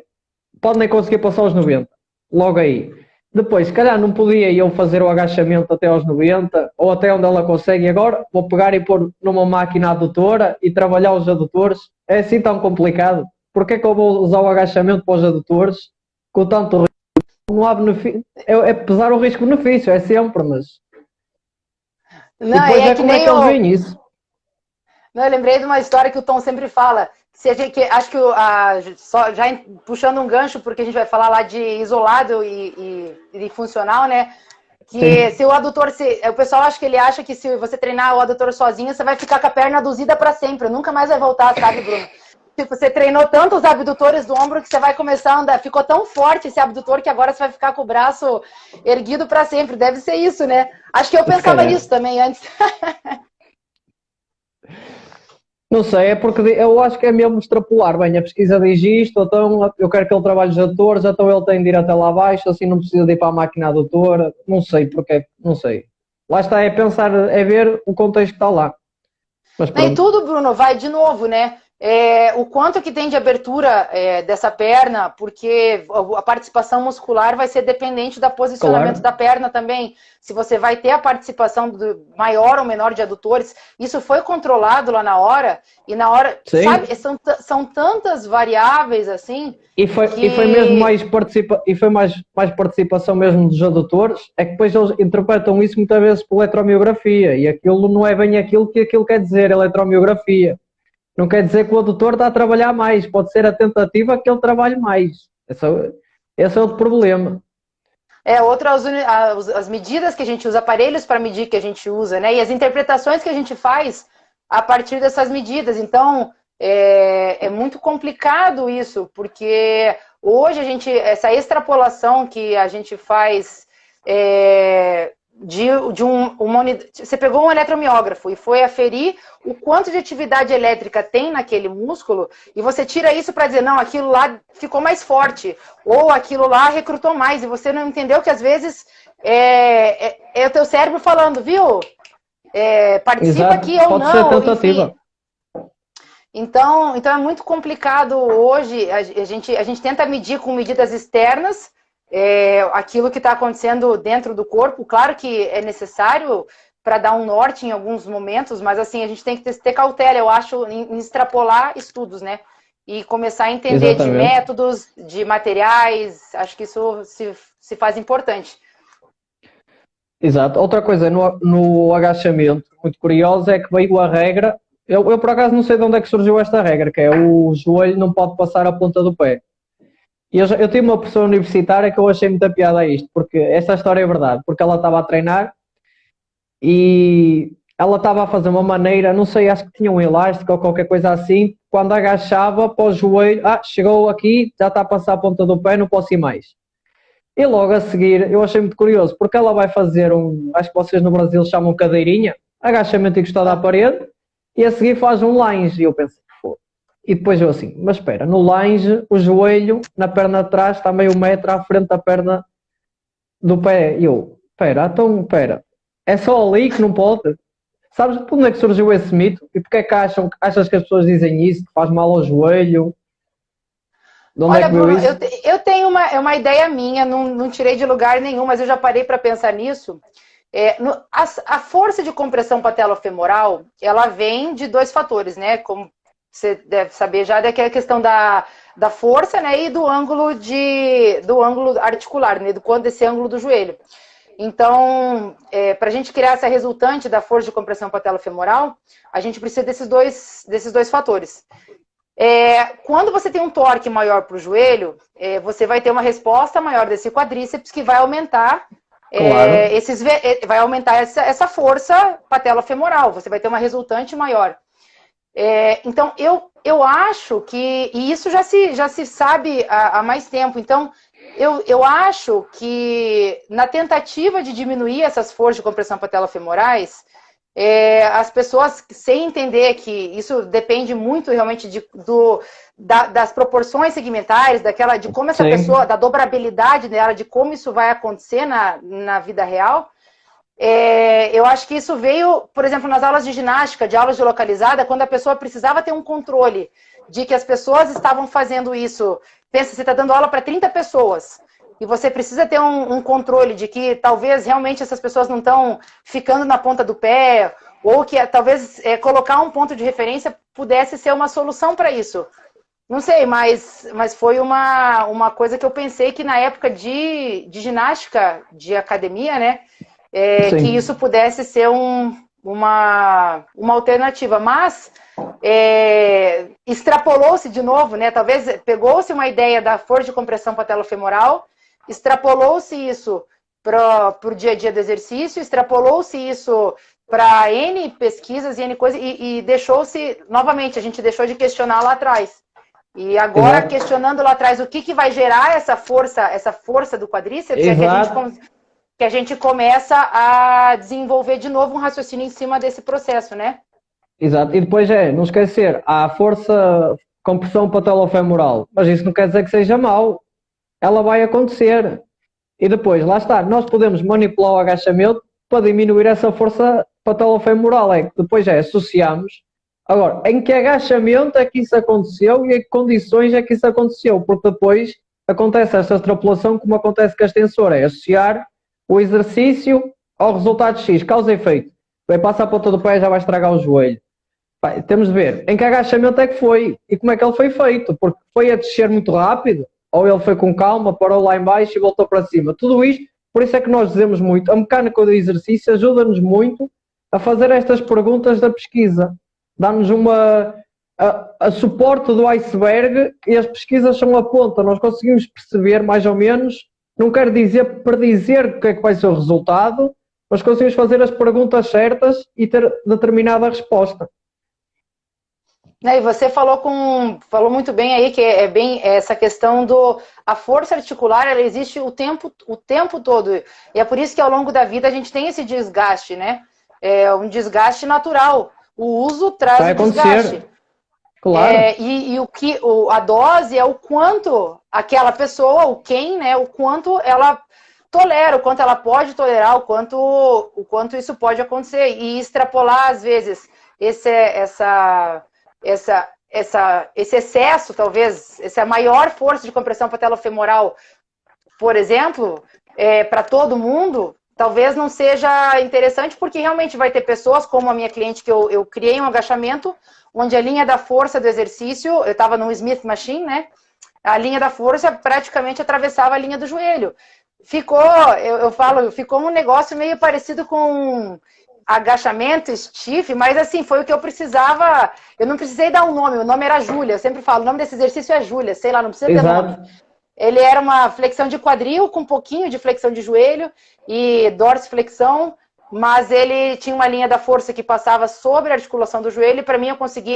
pode nem conseguir passar os 90, logo aí. Depois, se calhar não podia eu fazer o agachamento até aos 90, ou até onde ela consegue agora, vou pegar e pôr numa máquina adutora e trabalhar os adutores. É assim tão complicado? Porquê é que eu vou usar o agachamento para os adutores com tanto risco? Não há benefício. É pesar o risco-benefício, é sempre, mas... Não, e depois é que como é nem que eles veem isso? Não, eu lembrei de uma história que o Tom sempre fala. Se a gente, acho que só já puxando um gancho, porque a gente vai falar lá de isolado e funcional, né? Que Sim. se o adutor, o pessoal acha que ele acha que se você treinar o adutor sozinho, você vai ficar com a perna aduzida para sempre, nunca mais vai voltar, sabe, Bruno? Tipo, você treinou tanto os abdutores do ombro que você vai começar a andar, ficou tão forte esse abdutor que agora você vai ficar com o braço erguido para sempre. Deve ser isso, né? Acho que eu pensava nisso também antes. Não sei, é porque eu acho que é mesmo extrapolar. Bem, a pesquisa diz isto, então eu quero que ele trabalhe os atores, então ele tem de ir até lá abaixo, assim não precisa de ir para a máquina adutora. Não sei porque, não sei. Lá está, é pensar, é ver o contexto que está lá. Mas Nem pronto. tudo, Bruno, vai de novo, né? O quanto que tem de abertura dessa perna, porque a participação muscular vai ser dependente do posicionamento Claro. da perna também. Se você vai ter a participação do maior ou menor de adutores, isso foi controlado lá na hora, e na hora, Sim. sabe, são tantas variáveis assim E foi mesmo que mais participação mesmo dos adutores, é que depois eles interpretam isso muitas vezes por eletromiografia, e aquilo não é bem aquilo que aquilo quer dizer, eletromiografia. Não quer dizer que o adutor está a trabalhar mais, pode ser a tentativa que ele trabalhe mais. Esse é outro problema. as medidas que a gente usa, aparelhos para medir que a gente usa, né? E as interpretações que a gente faz a partir dessas medidas. Então, é muito complicado isso, porque hoje essa extrapolação que a gente faz você pegou um eletromiógrafo e foi aferir o quanto de atividade elétrica tem naquele músculo e você tira isso para dizer, não, aquilo lá ficou mais forte ou aquilo lá recrutou mais e você não entendeu que às vezes é o teu cérebro falando, viu? Participa Exato, aqui ou pode ser não, tentativa. enfim. Então é muito complicado hoje, a gente tenta medir com medidas externas aquilo que está acontecendo dentro do corpo. Claro que é necessário para dar um norte em alguns momentos, mas assim, a gente tem que ter cautela, eu acho, em extrapolar estudos, né? E começar a entender de Exatamente. métodos, de materiais, acho que isso se faz importante. Exato. Outra coisa, no agachamento, muito curioso, é que veio a regra. Eu por acaso não sei de onde é que surgiu esta regra, que é o joelho não pode passar a ponta do pé. E eu tive uma professora universitária que eu achei muita piada a isto, porque esta história é verdade, porque ela estava a treinar e ela estava a fazer uma maneira, não sei, acho que tinha um elástico ou qualquer coisa assim, quando agachava para o joelho, chegou aqui, já está a passar a ponta do pé, não posso ir mais. E logo a seguir, eu achei muito curioso, porque ela vai fazer acho que vocês no Brasil chamam cadeirinha, agachamento encostado à parede, e a seguir faz um lunge. E eu pensei, pô. E depois eu assim, mas espera, no lunge, o joelho na perna de trás está meio metro à frente da perna do pé. E eu, espera, é só ali que não pode? Sabes de onde é que surgiu esse mito? E porque é que achas que as pessoas dizem isso, que faz mal ao joelho? De onde é Olha, que veio Bruno, isso? eu tenho uma ideia minha, não tirei de lugar nenhum, mas eu já parei para pensar nisso. A força de compressão patelofemoral, ela vem de dois fatores, né? Como você deve saber já, que é a questão da força, né? E do ângulo articular, né? Desse ângulo do joelho. Então, para a gente criar essa resultante da força de compressão patelofemoral, a gente precisa desses dois fatores. Quando você tem um torque maior para o joelho, você vai ter uma resposta maior desse quadríceps que vai aumentar, Claro. vai aumentar essa força patelofemoral, você vai ter uma resultante maior. Então, eu acho que, e isso já se sabe há mais tempo, então, eu acho que na tentativa de diminuir essas forças de compressão patelofemorais, as pessoas, sem entender que isso depende muito realmente das proporções segmentares, de como essa pessoa, da dobrabilidade dela, de como isso vai acontecer na vida real. Eu acho que isso veio, por exemplo, nas aulas de ginástica, de aulas de localizada, quando a pessoa precisava ter um controle de que as pessoas estavam fazendo isso. Pensa, você está dando aula para 30 pessoas e você precisa ter um controle de que talvez realmente essas pessoas não estão ficando na ponta do pé, ou que talvez colocar um ponto de referência pudesse ser uma solução para isso. Não sei, mas foi uma coisa que eu pensei que na época de ginástica, de academia, né, que isso pudesse ser uma alternativa. Mas extrapolou-se de novo, né? Talvez pegou-se uma ideia da força de compressão patelofemoral, extrapolou-se isso para o dia a dia do exercício, extrapolou-se isso para N pesquisas e N coisas, e deixou-se, novamente, a gente deixou de questionar lá atrás. E agora, questionando lá atrás o que vai gerar essa força do quadríceps, que a gente começa a desenvolver de novo um raciocínio em cima desse processo, né? Exato. E depois não esquecer, há a força compressão patelofemoral, mas isso não quer dizer que seja mau. Ela vai acontecer. E depois, lá está, nós podemos manipular o agachamento para diminuir essa força patelofemoral. Depois associamos. Agora, em que agachamento é que isso aconteceu e em que condições é que isso aconteceu? Porque depois acontece esta extrapolação como acontece com a extensora, associar o exercício ao resultado X, causa e efeito. Vai passar a ponta do pé e já vai estragar o joelho. Temos de ver em que agachamento é que foi e como é que ele foi feito, porque foi a descer muito rápido, ou ele foi com calma, parou lá em baixo e voltou para cima. Tudo isto, por isso é que nós dizemos muito, a mecânica do exercício ajuda-nos muito a fazer estas perguntas da pesquisa. Dá-nos a suporte do iceberg e as pesquisas são a ponta. Nós conseguimos perceber mais ou menos, não quero dizer predizer o que é que vai ser o resultado, mas conseguimos fazer as perguntas certas e ter determinada resposta. E você falou muito bem aí, que é bem essa questão a força articular, ela existe o tempo todo. E é por isso que ao longo da vida a gente tem esse desgaste, né? É um desgaste natural. O uso traz o desgaste. Claro. A dose é o quanto aquela pessoa, né? O quanto ela tolera, o quanto ela pode tolerar, o quanto isso pode acontecer. E extrapolar, às vezes, esse excesso, talvez, essa maior força de compressão patelofemoral, por exemplo, para todo mundo, talvez não seja interessante, porque realmente vai ter pessoas, como a minha cliente, que eu criei um agachamento, onde a linha da força do exercício, eu estava no Smith Machine, né? A linha da força praticamente atravessava a linha do joelho. Ficou um negócio meio parecido com agachamento, stiff, mas assim, foi o que eu precisava. Eu não precisei dar um nome, o nome era Júlia. Eu sempre falo, o nome desse exercício é Júlia, sei lá, não precisa ter nome. Ele era uma flexão de quadril com um pouquinho de flexão de joelho e dorsiflexão, mas ele tinha uma linha da força que passava sobre a articulação do joelho, e para mim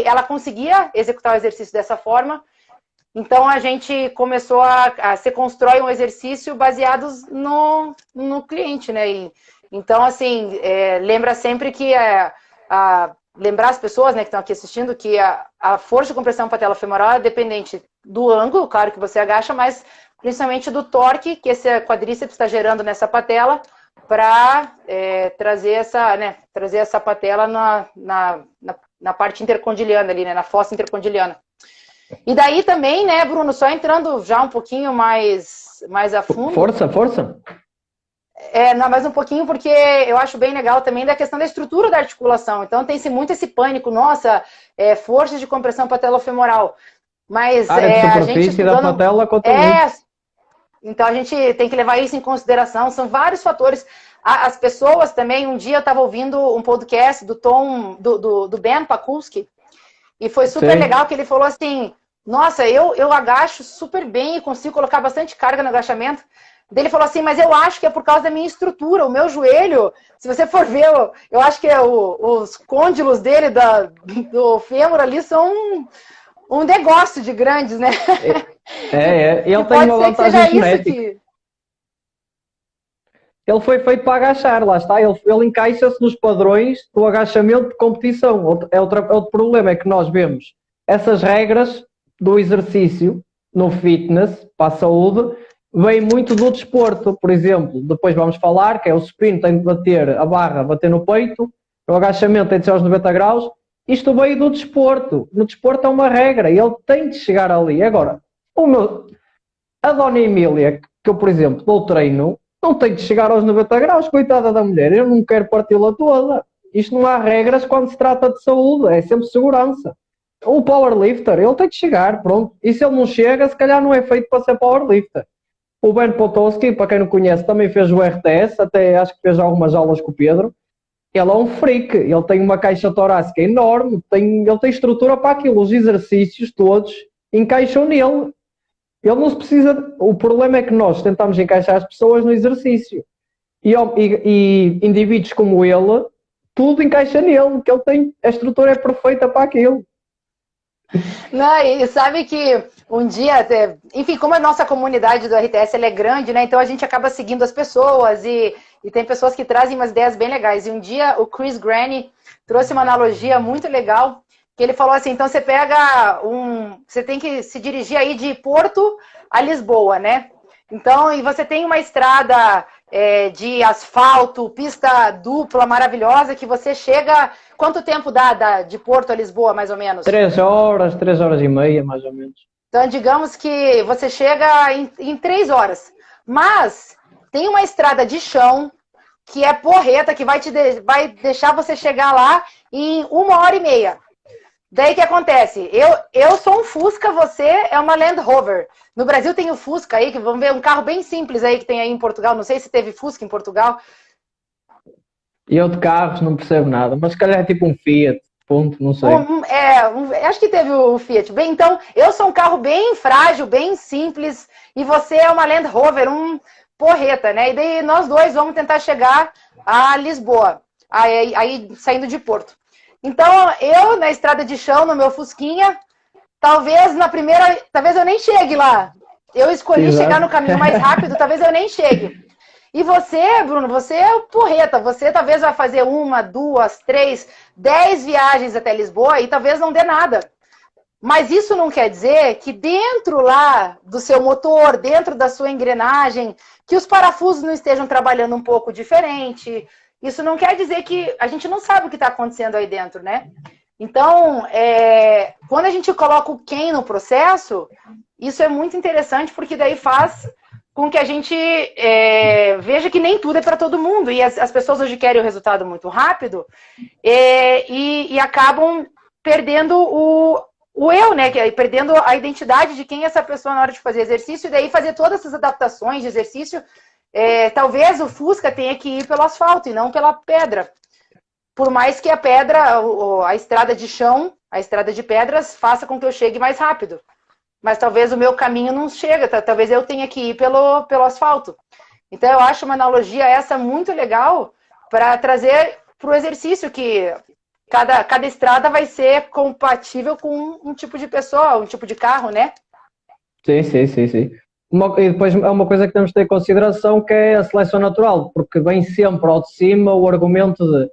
ela conseguia executar o exercício dessa forma. Então a gente começou se constrói um exercício baseados no cliente, né? Então, assim, lembra sempre que lembrar as pessoas, né, que estão aqui assistindo, que a força de compressão patelofemoral é dependente do ângulo, claro que você agacha, mas principalmente do torque que esse quadríceps está gerando nessa patela para trazer essa patela na parte intercondiliana ali, né, na fossa intercondiliana. E daí também, né, Bruno, só entrando já um pouquinho mais a fundo. Força. Não, mais um pouquinho, porque eu acho bem legal também da questão da estrutura da articulação. Então, tem-se muito esse pânico, nossa, força de compressão patelofemoral. Mas Área de a gente superfície da estudando... patela conta muito. Então, a gente tem que levar isso em consideração. São vários fatores. As pessoas também, um dia eu estava ouvindo um podcast do Tom, do Ben Pakulski, e foi super legal que ele falou assim, nossa, eu agacho super bem e consigo colocar bastante carga no agachamento. Daí ele falou assim, mas eu acho que é por causa da minha estrutura, o meu joelho, se você for ver, eu acho que os côndilos dele, do fêmur ali, são um negócio de grandes, né? Ele tem uma vantagem genética. Ele foi feito para agachar, lá está, ele encaixa-se nos padrões do agachamento de competição. Outro problema é que nós vemos essas regras do exercício no fitness, para a saúde, vem muito do desporto. Por exemplo, depois vamos falar que é o supino tem de bater a barra, bater no peito, o agachamento tem de ser aos 90 graus. Isto veio do desporto. No desporto é uma regra, ele tem de chegar ali. Agora, a Dona Emília, que eu, por exemplo, dou treino, não tem de chegar aos 90 graus, coitada da mulher, eu não quero parti-la toda. Isto não há regras quando se trata de saúde, é sempre segurança. O powerlifter, ele tem de chegar, pronto. E se ele não chega, se calhar não é feito para ser powerlifter. O Ben Potowski, para quem não conhece, também fez o RTS, até acho que fez algumas aulas com o Pedro. Ele é um freak, ele tem uma caixa torácica enorme, ele tem estrutura para aquilo, os exercícios todos encaixam nele. Ele não se precisa. O problema é que nós tentamos encaixar as pessoas no exercício. E indivíduos como ele, tudo encaixa nele, que ele tem, a estrutura é perfeita para aquilo. Não, e sabe que um dia, enfim, como a nossa comunidade do RTS ela é grande, né? Então a gente acaba seguindo as pessoas e tem pessoas que trazem umas ideias bem legais. E um dia o Chris Granny trouxe uma analogia muito legal, que ele falou assim, então você pega você tem que se dirigir aí de Porto a Lisboa, né? Então, e você tem uma estrada de asfalto, pista dupla, maravilhosa, que você chega... Quanto tempo dá de Porto a Lisboa, mais ou menos? 3 horas e meia, mais ou menos. Então, digamos que você chega em 3 horas. Mas tem uma estrada de chão que é porreta, que vai deixar você chegar lá em 1h30. Daí o que acontece? Eu sou um Fusca, você é uma Land Rover. No Brasil tem o Fusca aí, que vamos ver um carro bem simples aí que tem aí em Portugal. Não sei se teve Fusca em Portugal. E eu de carros não percebo nada, mas se calhar é tipo um Fiat, ponto, não sei. Acho que teve o Fiat. Bem, então, eu sou um carro bem frágil, bem simples, e você é uma Land Rover, um porreta, né? E daí nós dois vamos tentar chegar a Lisboa, aí saindo de Porto. Então, eu na estrada de chão, no meu Fusquinha, talvez eu nem chegue lá. Eu escolhi chegar no caminho mais rápido, talvez eu nem chegue. E você, Bruno, você é o porreta. Você talvez vai fazer 1, 2, 3, 10 viagens até Lisboa e talvez não dê nada. Mas isso não quer dizer que dentro lá do seu motor, dentro da sua engrenagem, que os parafusos não estejam trabalhando um pouco diferente. Isso não quer dizer que a gente não sabe o que está acontecendo aí dentro, né? Então, quando a gente coloca o quem no processo, isso é muito interessante porque daí faz com que a gente veja que nem tudo é para todo mundo. E as pessoas hoje querem o resultado muito rápido e acabam perdendo o eu, né? Perdendo a identidade de quem é essa pessoa na hora de fazer exercício e daí fazer todas essas adaptações de exercício. Talvez o Fusca tenha que ir pelo asfalto e não pela pedra. Por mais que a pedra, a estrada de chão, a estrada de pedras, faça com que eu chegue mais rápido. Mas talvez o meu caminho não chega, talvez eu tenha que ir pelo asfalto. Então eu acho uma analogia essa muito legal para trazer para o exercício, que cada estrada vai ser compatível com um tipo de pessoa, um tipo de carro, né? Sim. E depois é uma coisa que temos de ter em consideração, que é a seleção natural, porque vem sempre ao de cima o argumento de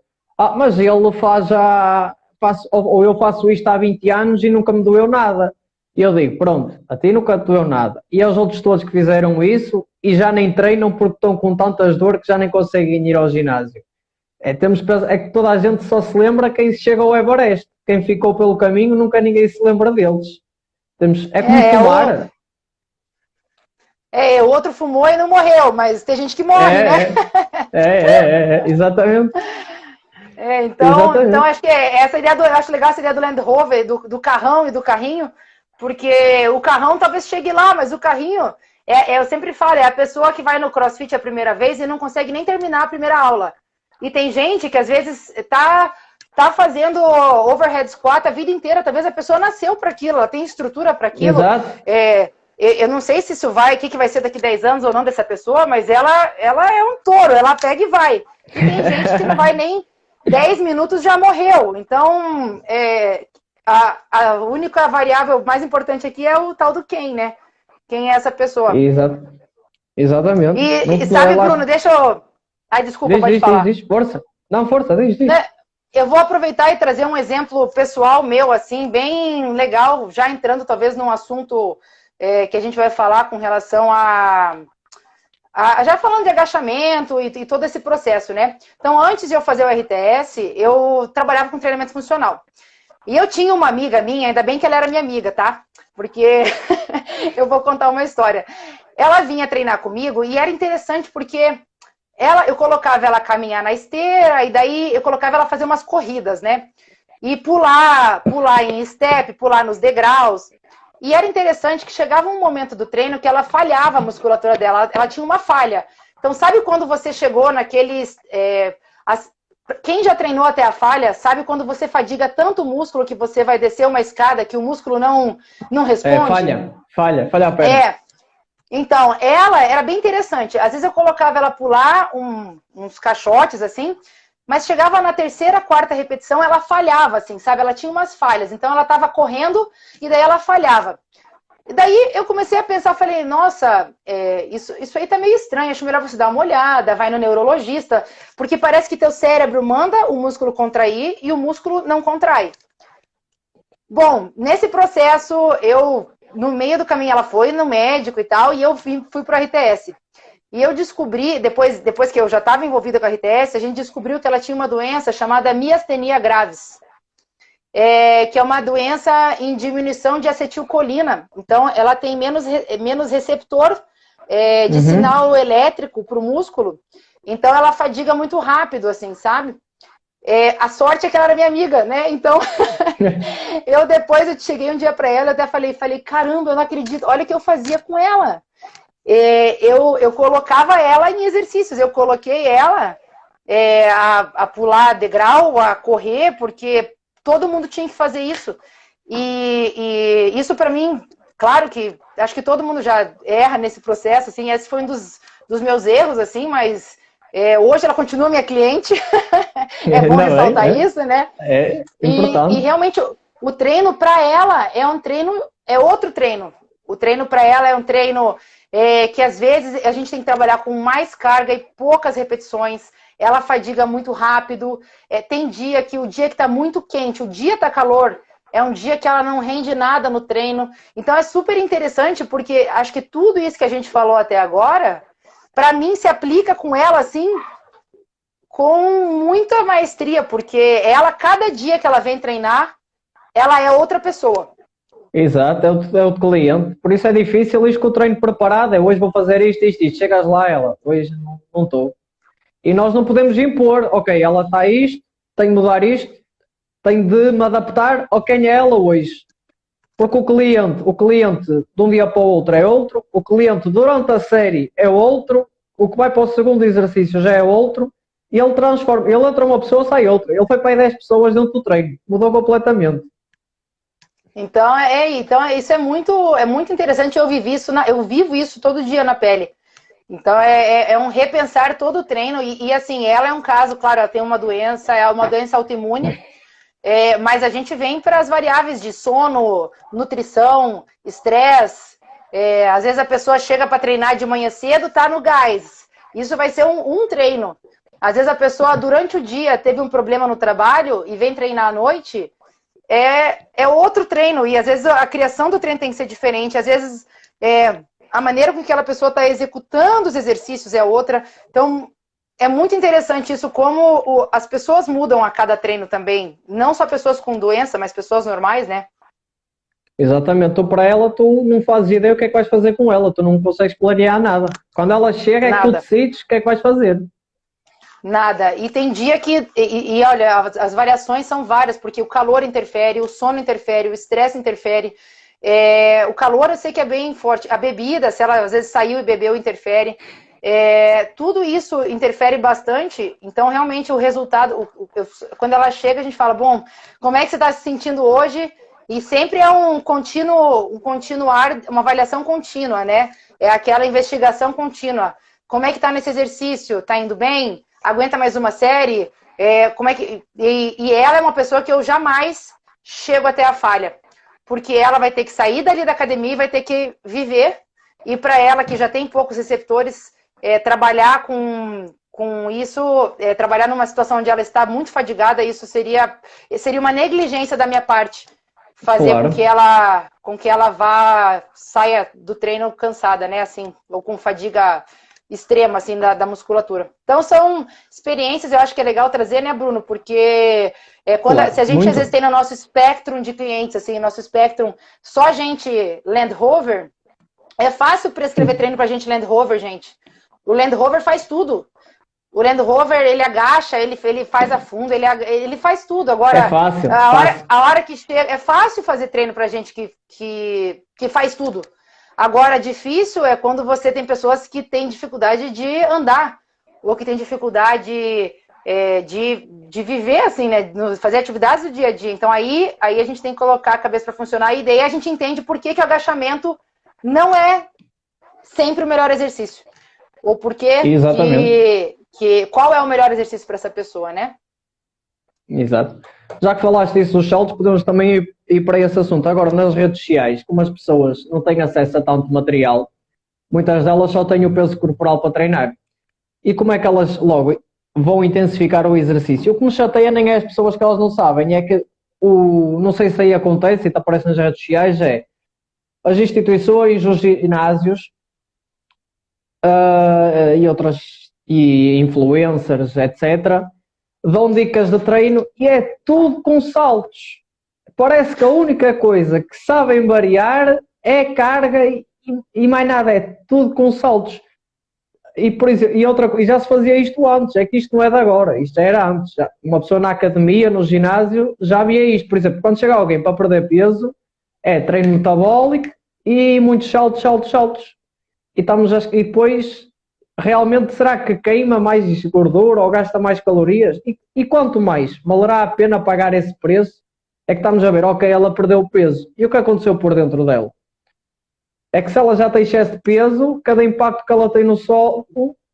mas ele ou eu faço isto há 20 anos e nunca me doeu nada. E eu digo, pronto, a ti nunca te doeu nada. E aos outros todos que fizeram isso e já nem treinam porque estão com tantas dores que já nem conseguem ir ao ginásio. É que toda a gente só se lembra quem chega ao Everest. Quem ficou pelo caminho, nunca ninguém se lembra deles. É como fumar. O outro fumou e não morreu, mas tem gente que morre, né? Exatamente. Então acho que essa ideia acho legal essa ideia do Land Rover, do carrão e do carrinho, porque o carrão talvez chegue lá, mas o carrinho, eu sempre falo, é a pessoa que vai no CrossFit a primeira vez e não consegue nem terminar a primeira aula. E tem gente que às vezes tá fazendo overhead squat a vida inteira, talvez a pessoa nasceu para aquilo, ela tem estrutura para aquilo. Exato. Eu não sei se isso vai, o que vai ser daqui 10 anos ou não dessa pessoa, mas ela é um touro, ela pega e vai. E tem gente que não vai nem 10 minutos já morreu. Então, a única variável mais importante aqui é o tal do quem, né? Quem é essa pessoa. Exatamente. E sabe, Bruno, deixa eu... Ai, desculpa, pode falar. Diz, força. Não, força, diz. Eu vou aproveitar e trazer um exemplo pessoal meu, assim, bem legal, já entrando talvez num assunto que a gente vai falar com relação já falando de agachamento e todo esse processo, né? Então, antes de eu fazer o RTS, eu trabalhava com treinamento funcional. E eu tinha uma amiga minha, ainda bem que ela era minha amiga, tá? Porque eu vou contar uma história. Ela vinha treinar comigo e era interessante porque eu colocava ela caminhar na esteira e daí eu colocava ela fazer umas corridas, né? E pular em step, pular nos degraus. E era interessante que chegava um momento do treino que ela falhava a musculatura dela, ela tinha uma falha. Então, sabe quando você chegou naqueles... quem já treinou até a falha, sabe quando você fadiga tanto o músculo que você vai descer uma escada que o músculo não responde? Falha a perna. Então, ela era bem interessante. Às vezes eu colocava ela pular uns caixotes, assim, mas chegava na terceira, quarta repetição, ela falhava, assim, sabe? Ela tinha umas falhas. Então, ela estava correndo e daí ela falhava. E daí eu comecei a pensar, falei, nossa, isso aí tá meio estranho, acho melhor você dar uma olhada, vai no neurologista, porque parece que teu cérebro manda o músculo contrair e o músculo não contrai. Bom, nesse processo, no meio do caminho ela foi no médico e tal, e eu fui pro RTS. E eu descobri, depois que eu já estava envolvida com a RTS, a gente descobriu que ela tinha uma doença chamada miastenia gravis, que é uma doença em diminuição de acetilcolina. Então, ela tem menos receptor de sinal elétrico para o músculo. Então, ela fadiga muito rápido, assim, sabe? A sorte é que ela era minha amiga, né? Então, eu cheguei um dia para ela, até falei, caramba, eu não acredito, olha o que eu fazia com ela. Eu colocava ela em exercícios, eu coloquei ela a pular degrau, a correr, porque todo mundo tinha que fazer isso. E isso para mim, claro que acho que todo mundo já erra nesse processo, assim, esse foi um dos meus erros, assim, mas hoje ela continua minha cliente. É bom ressaltar isso, né? É importante. E realmente o treino para ela é outro treino. O treino para ela é um treino que às vezes a gente tem que trabalhar com mais carga e poucas repetições. Ela fadiga muito rápido. Tem dia que está muito quente, o dia está calor, é um dia que ela não rende nada no treino. Então é super interessante porque acho que tudo isso que a gente falou até agora, para mim se aplica com ela assim, com muita maestria, porque ela, cada dia que ela vem treinar, ela é outra pessoa. Exato, é o cliente. Por isso é difícil ir com o treino preparado. Hoje vou fazer isto. Chegas lá, ela, hoje não estou. E nós não podemos impor, ok, ela está isto, tenho de mudar isto, tenho de me adaptar a quem é ela hoje. Porque o cliente de um dia para o outro é outro, o cliente durante a série é outro, o que vai para o segundo exercício já é outro, e ele transforma, ele entra uma pessoa, sai outra. Ele foi para aí 10 pessoas dentro do treino, mudou completamente. Então isso é muito interessante. Eu vivo isso todo dia na pele. Então é um repensar todo o treino e assim, ela é um caso, claro, ela tem uma doença, é uma doença autoimune, mas a gente vem para as variáveis de sono, nutrição, estresse. Às vezes a pessoa chega para treinar de manhã cedo, tá no gás. Isso vai ser um treino. Às vezes a pessoa durante o dia teve um problema no trabalho e vem treinar à noite, é outro treino. E às vezes a criação do treino tem que ser diferente. Às vezes a maneira com que aquela pessoa está executando os exercícios é outra. Então, é muito interessante isso, como as pessoas mudam a cada treino também. Não só pessoas com doença, mas pessoas normais, né? Exatamente. Tu para ela, tu não fazes ideia o que é que vais fazer com ela. Tu não consegues planear nada. Quando ela chega, é que tu decides o que é que vais fazer. Nada. E tem dia que. Olha, as variações são várias, porque o calor interfere, o sono interfere, o estresse interfere. O calor eu sei que é bem forte. A bebida, se ela às vezes saiu e bebeu, interfere. Tudo isso interfere bastante. Então, realmente, o resultado. Quando ela chega, a gente fala: bom, como é que você está se sentindo hoje? E sempre é um continuar, uma avaliação contínua, né? É aquela investigação contínua. Como é que está nesse exercício? Está indo bem? Aguenta mais uma série? Como é que... e ela é uma pessoa que eu jamais chego até a falha. Porque ela vai ter que sair dali da academia e vai ter que viver. E para ela, que já tem poucos receptores, trabalhar com isso, trabalhar numa situação onde ela está muito fadigada, isso seria uma negligência da minha parte. Fazer Claro. com que ela saia do treino cansada, né? Assim, ou com fadiga extrema, assim, da musculatura. Então, são experiências, eu acho que é legal trazer, né, Bruno? Porque Claro, se a gente, muito. às vezes, tem no nosso espectro de clientes, assim, nosso espectro, só gente Land Rover, é fácil prescrever treino pra gente Land Rover, gente. O Land Rover faz tudo. O Land Rover, ele agacha, ele faz a fundo, ele faz tudo. Agora, É fácil. a hora que chega... É fácil fazer treino pra gente que faz tudo. Agora, difícil é quando você tem pessoas que têm dificuldade de andar, ou que têm dificuldade de viver, assim, né? Fazer atividades do dia a dia. Então, aí a gente tem que colocar a cabeça para funcionar, e daí a gente entende por que o agachamento não é sempre o melhor exercício. Ou por qual é o melhor exercício para essa pessoa, né? Exato. Já que falaste disso dos saltos, podemos também ir para esse assunto. Agora, nas redes sociais, como as pessoas não têm acesso a tanto material, muitas delas só têm o peso corporal para treinar. E como é que elas logo vão intensificar o exercício? O que me chateia nem é as pessoas que elas não sabem, é que não sei se aí acontece, e te aparece nas redes sociais, as instituições, os ginásios e influencers, etc., dão dicas de treino e é tudo com saltos. Parece que a única coisa que sabem variar é carga e mais nada, é tudo com saltos. E, por exemplo, e já se fazia isto antes, é que isto não é de agora, isto já era antes. Uma pessoa na academia, no ginásio, já via isto. Por exemplo, quando chega alguém para perder peso, é treino metabólico e muitos saltos, saltos, saltos. E depois, realmente, será que queima mais gordura ou gasta mais calorias? E quanto mais valerá a pena pagar esse preço? É que estamos a ver, ok, ela perdeu peso. E o que aconteceu por dentro dela? É que se ela já tem excesso de peso, cada impacto que ela tem no solo,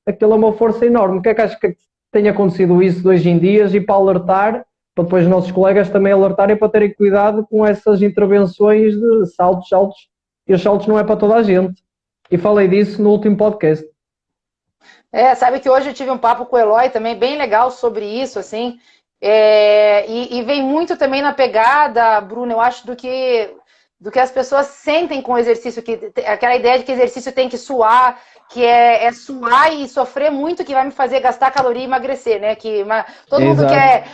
aquilo é uma força enorme. O que é que acho que tem acontecido isso de hoje em dia? E para alertar, para depois os nossos colegas também alertarem para terem cuidado com essas intervenções de saltos, saltos. E os saltos não é para toda a gente. E falei disso no último podcast. Sabe que hoje eu tive um papo com o Eloy também, bem legal sobre isso, assim. E vem muito também na pegada, Bruno, eu acho, do que as pessoas sentem com o exercício, aquela ideia de que exercício tem que suar, que é suar e sofrer muito que vai me fazer gastar caloria e emagrecer, né? Todo mundo quer,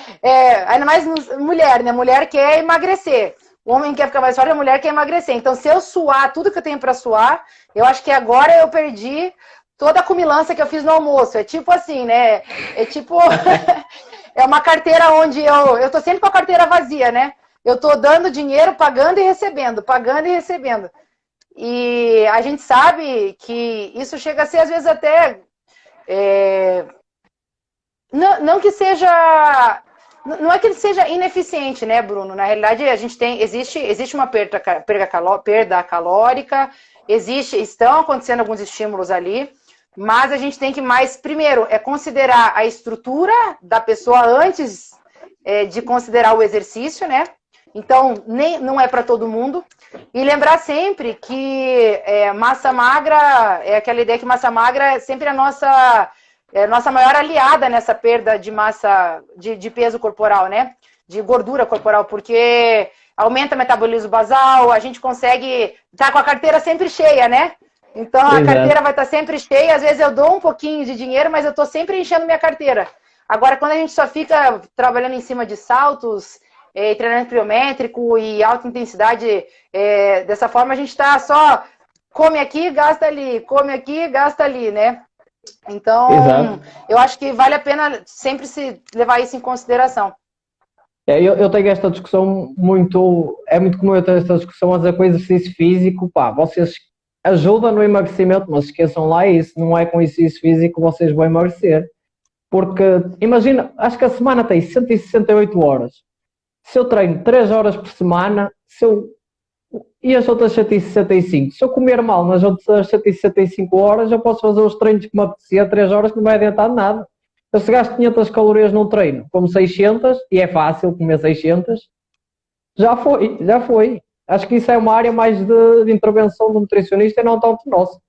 ainda mais mulher, né? Mulher quer emagrecer. O homem quer ficar mais forte, a mulher quer emagrecer. Então, se eu suar tudo que eu tenho para suar, eu acho que agora eu perdi toda a cumilança que eu fiz no almoço. É tipo assim, né? É tipo... é uma carteira onde eu tô sempre com a carteira vazia, né? Eu tô dando dinheiro, pagando e recebendo, pagando e recebendo. E a gente sabe que isso chega a ser, às vezes, até... Não que seja... Não é que ele seja ineficiente, né, Bruno? Na realidade, existe uma perda calórica, estão acontecendo alguns estímulos ali, mas a gente tem que primeiro, considerar a estrutura da pessoa antes de considerar o exercício, né? Então, não é para todo mundo. E lembrar sempre que massa magra, é aquela ideia que massa magra é sempre a nossa maior aliada nessa perda de massa, de peso corporal, né? De gordura corporal, porque aumenta o metabolismo basal, a gente consegue estar com a carteira sempre cheia, né? Então a carteira vai estar sempre cheia, às vezes eu dou um pouquinho de dinheiro, mas eu estou sempre enchendo minha carteira. Agora, quando a gente só fica trabalhando em cima de saltos, treinamento pliométrico e alta intensidade, dessa forma a gente está só come aqui, gasta ali, come aqui, gasta ali, né? Então, Exato. eu acho que vale a pena sempre se levar isso em consideração. Eu tenho esta discussão muito. É muito comum eu ter esta discussão, mas com o exercício físico, pá, vocês ajudam no emagrecimento, mas esqueçam lá isso, não é com exercício físico que vocês vão emagrecer. Porque, imagina, acho que a semana tem 168 horas. Se eu treino 3 horas por semana, e as outras 165, se eu comer mal nas outras 165 horas, eu posso fazer os treinos que me apetecia 3 horas que não vai adiantar de nada. Eu se gasto 500 calorias num treino, como 600, e é fácil comer 600, já foi, já foi. Acho que isso é uma área mais de intervenção do nutricionista e não tanto nosso.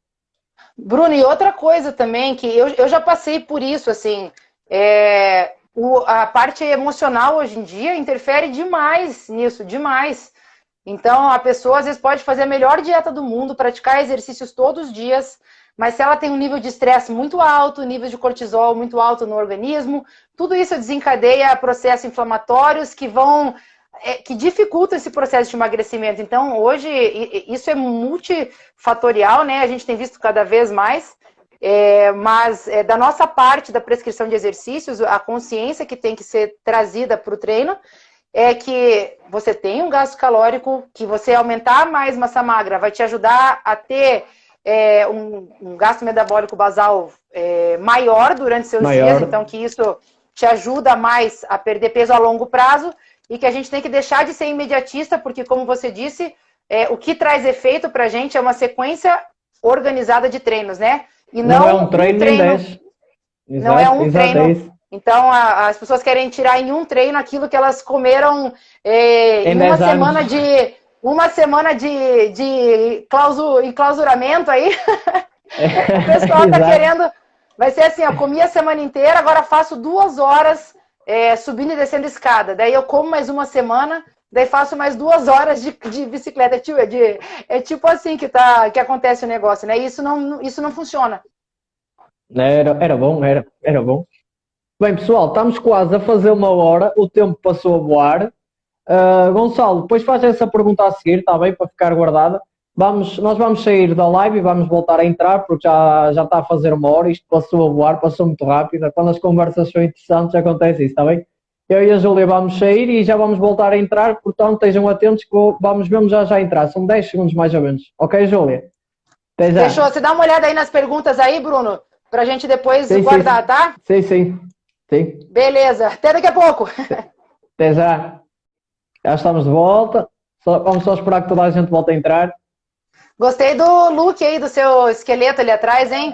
Bruno, e outra coisa também, que eu já passei por isso, assim, a parte emocional hoje em dia interfere demais nisso, demais. Então, a pessoa às vezes pode fazer a melhor dieta do mundo, praticar exercícios todos os dias, mas se ela tem um nível de estresse muito alto, nível de cortisol muito alto no organismo, tudo isso desencadeia processos inflamatórios que dificultam esse processo de emagrecimento. Então, hoje, isso é multifatorial, né? A gente tem visto cada vez mais, mas da nossa parte da prescrição de exercícios, a consciência que tem que ser trazida para o treino é que você tem um gasto calórico, que você aumentar mais massa magra vai te ajudar a ter um gasto metabólico basal maior durante seus dias, então que isso te ajuda mais a perder peso a longo prazo e que a gente tem que deixar de ser imediatista, porque como você disse, o que traz efeito pra gente é uma sequência organizada de treinos, né? E não é um treino nem 10. Não é um treino. Então, as pessoas querem tirar em um treino aquilo que elas comeram em uma semana de enclausuramento aí. O pessoal está querendo... Vai ser assim, eu comi a semana inteira, agora faço 2 horas subindo e descendo escada. Daí eu como mais uma semana, daí faço mais 2 horas de bicicleta. É tipo assim que acontece o negócio, né? Isso não funciona. Era bom. Bem, pessoal, estamos quase a fazer 1 hora, o tempo passou a voar. Gonçalo, depois faz essa pergunta a seguir, está bem, para ficar guardada. Nós vamos sair da live e vamos voltar a entrar, porque já está a fazer 1 hora, isto passou a voar, passou muito rápido. Quando as conversas são interessantes, acontece isso, está bem? Eu e a Júlia vamos sair e já vamos voltar a entrar, portanto estejam atentos que vamos mesmo já entrar. São 10 segundos mais ou menos. Ok, Júlia? Até já. Fechou. Você dá uma olhada aí nas perguntas aí, Bruno, para a gente depois guardar, tá? Sim. Beleza, até daqui a pouco. Até já. Já estamos de volta. Vamos só esperar que toda a gente volte a entrar. Gostei do look aí, do seu esqueleto ali atrás, hein?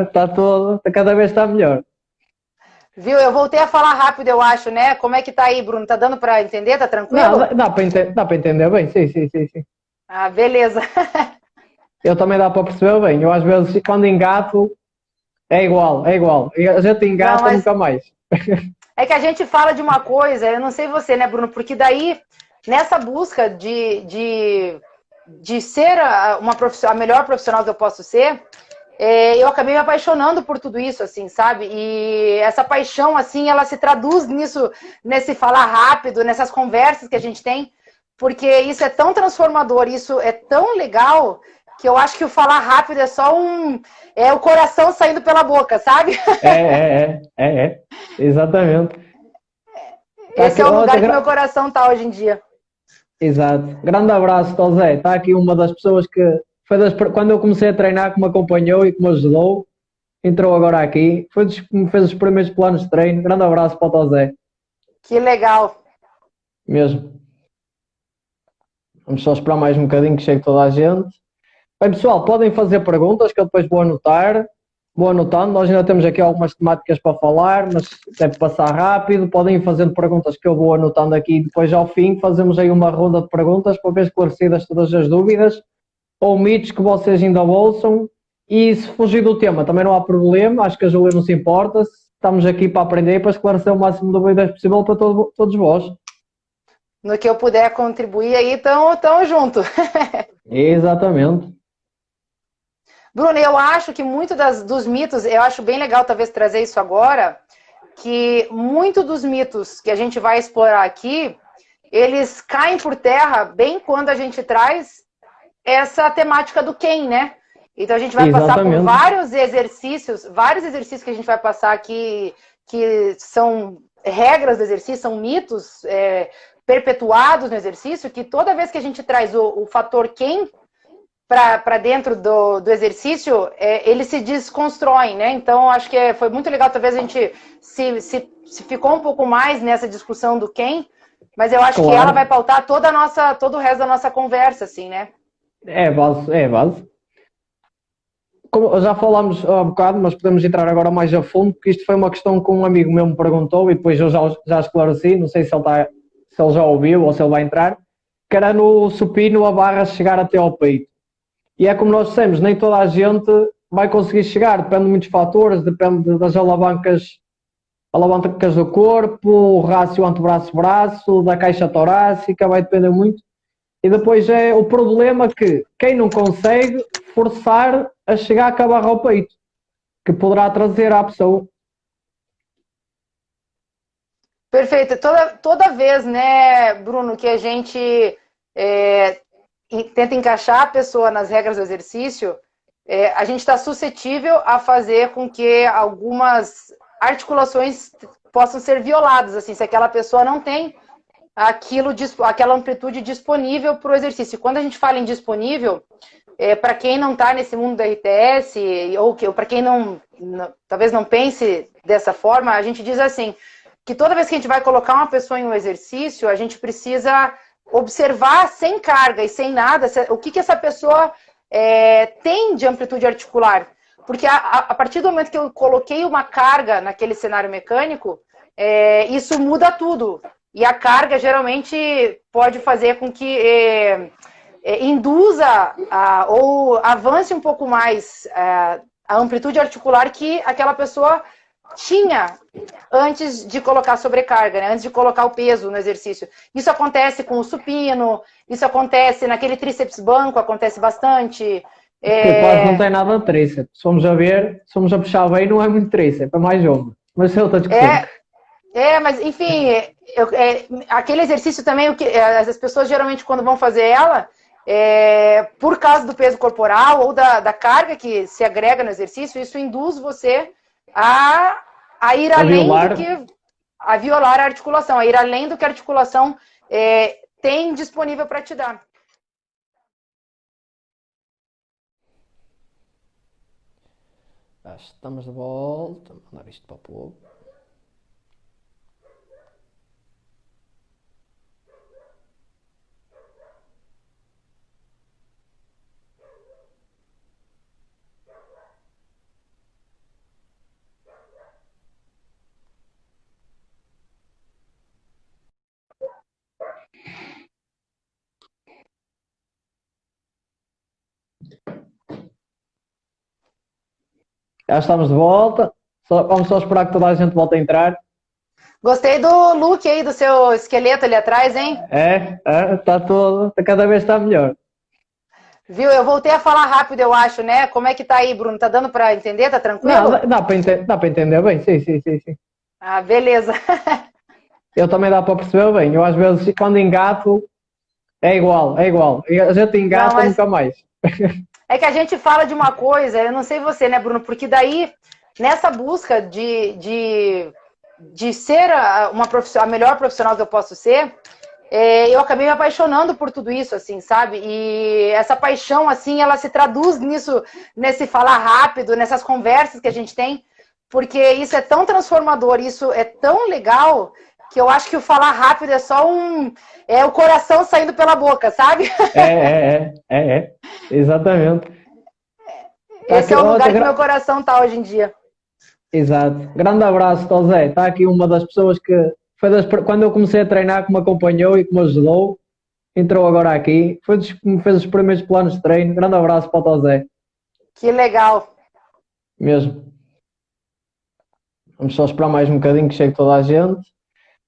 Está todo. Cada vez está melhor. Viu? Eu voltei a falar rápido, eu acho, né? Como é que tá aí, Bruno? Tá dando para entender? Tá tranquilo? Não, dá para entender bem, sim. Ah, beleza. Eu também dá para perceber bem. Eu às vezes, quando engato, é igual. A gente engata nunca mais. É que a gente fala de uma coisa, eu não sei você, né, Bruno? Porque daí, nessa busca de ser a melhor profissional que eu posso ser, eu acabei me apaixonando por tudo isso, assim, sabe? E essa paixão, assim, ela se traduz nesse falar rápido, nessas conversas que a gente tem, porque isso é tão transformador, isso é tão legal, que eu acho que o falar rápido é só o coração saindo pela boca, sabe? Exatamente. Esse é o lugar que meu coração tá hoje em dia. Exato. Grande abraço, Tó Zé. Está aqui uma das pessoas que quando eu comecei a treinar, que me acompanhou e que me ajudou, entrou agora aqui. Foi dos que me fez os primeiros planos de treino. Grande abraço para o Tó Zé. Que legal. Mesmo. Vamos só esperar mais um bocadinho que chegue toda a gente. Bem, pessoal, podem fazer perguntas que eu depois vou anotar. Vou anotando. Nós ainda temos aqui algumas temáticas para falar, mas deve passar rápido. Podem ir fazendo perguntas que eu vou anotando aqui. Depois, ao fim, fazemos aí uma ronda de perguntas para ver esclarecidas todas as dúvidas ou mitos que vocês ainda ouçam. E se fugir do tema, também não há problema. Acho que a Júlia não se importa. Estamos aqui para aprender e para esclarecer o máximo de dúvidas possível para todos vós. No que eu puder contribuir aí, tamo junto. Exatamente. Bruno, eu acho que muito dos mitos, eu acho bem legal talvez trazer isso agora, que muito dos mitos que a gente vai explorar aqui, eles caem por terra bem quando a gente traz essa temática do quem, né? Então a gente vai passar por Exatamente. vários exercícios que a gente vai passar aqui, que são regras do exercício, são mitos perpetuados no exercício, que toda vez que a gente traz o fator quem para dentro do exercício, eles se desconstroem, né? Então, acho que foi muito legal, talvez a gente se ficou um pouco mais nessa discussão do quem, mas eu acho que ela vai Claro, pautar todo o resto da nossa conversa, assim, né? é base, é base. Como já falámos há um bocado, mas podemos entrar agora mais a fundo, porque isto foi uma questão que um amigo meu me perguntou e depois eu já esclareci, não sei se ele já ouviu ou se ele vai entrar, que era no supino a barra chegar até ao peito. E é como nós dissemos, nem toda a gente vai conseguir chegar, depende de muitos fatores, depende das alavancas do corpo, o rácio antebraço-braço, da caixa torácica, vai depender muito. E depois é o problema que quem não consegue forçar a chegar com a barra ao peito, que poderá trazer à pessoa. Perfeito. Toda vez, né, Bruno, que a gente tenta encaixar a pessoa nas regras do exercício, a gente está suscetível a fazer com que algumas articulações possam ser violadas, assim, se aquela pessoa não tem aquela amplitude disponível para o exercício. Quando a gente fala em disponível, para quem não está nesse mundo da RTS, ou para quem talvez não pense dessa forma, a gente diz assim, que toda vez que a gente vai colocar uma pessoa em um exercício, a gente precisa observar sem carga e sem nada o que essa pessoa tem de amplitude articular. Porque a partir do momento que eu coloquei uma carga naquele cenário mecânico, isso muda tudo. E a carga geralmente pode fazer com que induza ou avance um pouco mais a amplitude articular que aquela pessoa tinha antes de colocar sobrecarga, né? Antes de colocar o peso no exercício. Isso acontece com o supino, isso acontece naquele tríceps banco, acontece bastante. Que quase não tem nada de tríceps. Se formos a ver, se formos a puxar bem, não é muito tríceps, é mais ombro. Mas isso é outra discussão. Mas enfim, aquele exercício também, as pessoas geralmente quando vão fazer ela, por causa do peso corporal ou da carga que se agrega no exercício, isso induz você a ir além do que a violar a articulação, a ir além do que a articulação tem disponível para te dar. Estamos de volta. Vou mandar isto para o povo. Já estamos de volta. Vamos só esperar que toda a gente volte a entrar. Gostei do look aí, do seu esqueleto ali atrás, hein? Está todo, cada vez está melhor. Viu? Eu voltei a falar rápido, eu acho, né? Como é que tá aí, Bruno? Tá dando para entender? Tá tranquilo? Não, dá para entender bem, sim. Ah, beleza. Eu também dá para perceber bem. Eu às vezes, quando engato, é igual. E a gente engata Não, nunca mais. É que a gente fala de uma coisa, eu não sei você, né, Bruno? Porque daí, nessa busca de ser a melhor profissional que eu posso ser, eu acabei me apaixonando por tudo isso, assim, sabe? E essa paixão, assim, ela se traduz nesse falar rápido, nessas conversas que a gente tem, porque isso é tão transformador, isso é tão legal, que eu acho que o falar rápido é só o coração saindo pela boca, sabe? Exatamente. Esse é o lugar que meu coração tá hoje em dia. Exato. Grande abraço, Zé. Está aqui uma das pessoas que quando eu comecei a treinar, que me acompanhou e que me ajudou, entrou agora aqui. Foi dos que me fez os primeiros planos de treino. Grande abraço para o Zé. Que legal. Mesmo. Vamos só esperar mais um bocadinho que chegue toda a gente.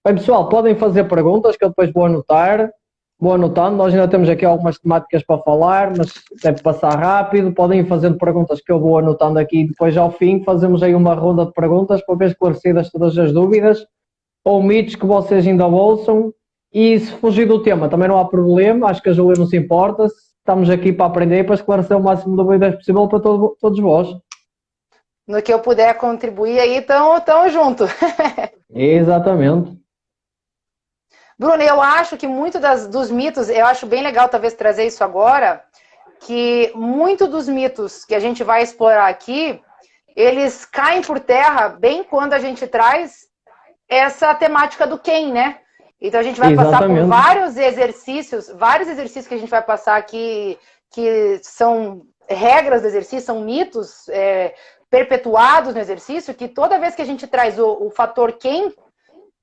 Bem, pessoal, podem fazer perguntas que eu depois vou anotar. Vou anotando. Nós ainda temos aqui algumas temáticas para falar, mas deve passar rápido. Podem ir fazendo perguntas que eu vou anotando aqui. Depois, ao fim, fazemos aí uma ronda de perguntas para ver esclarecidas todas as dúvidas ou mitos que vocês ainda ouçam. E se fugir do tema, também não há problema. Acho que a Júlia não se importa. estamos aqui para aprender e para esclarecer o máximo de dúvidas possível para todos vós. No que eu puder contribuir aí, tamo junto. Exatamente. Bruno, eu acho que muito dos mitos, eu acho bem legal talvez trazer isso agora, que muito dos mitos que a gente vai explorar aqui, eles caem por terra bem quando a gente traz essa temática do quem, né? Então a gente vai passar por vários exercícios que a gente vai passar aqui, que são regras do exercício, são mitos perpetuados no exercício, que toda vez que a gente traz o fator quem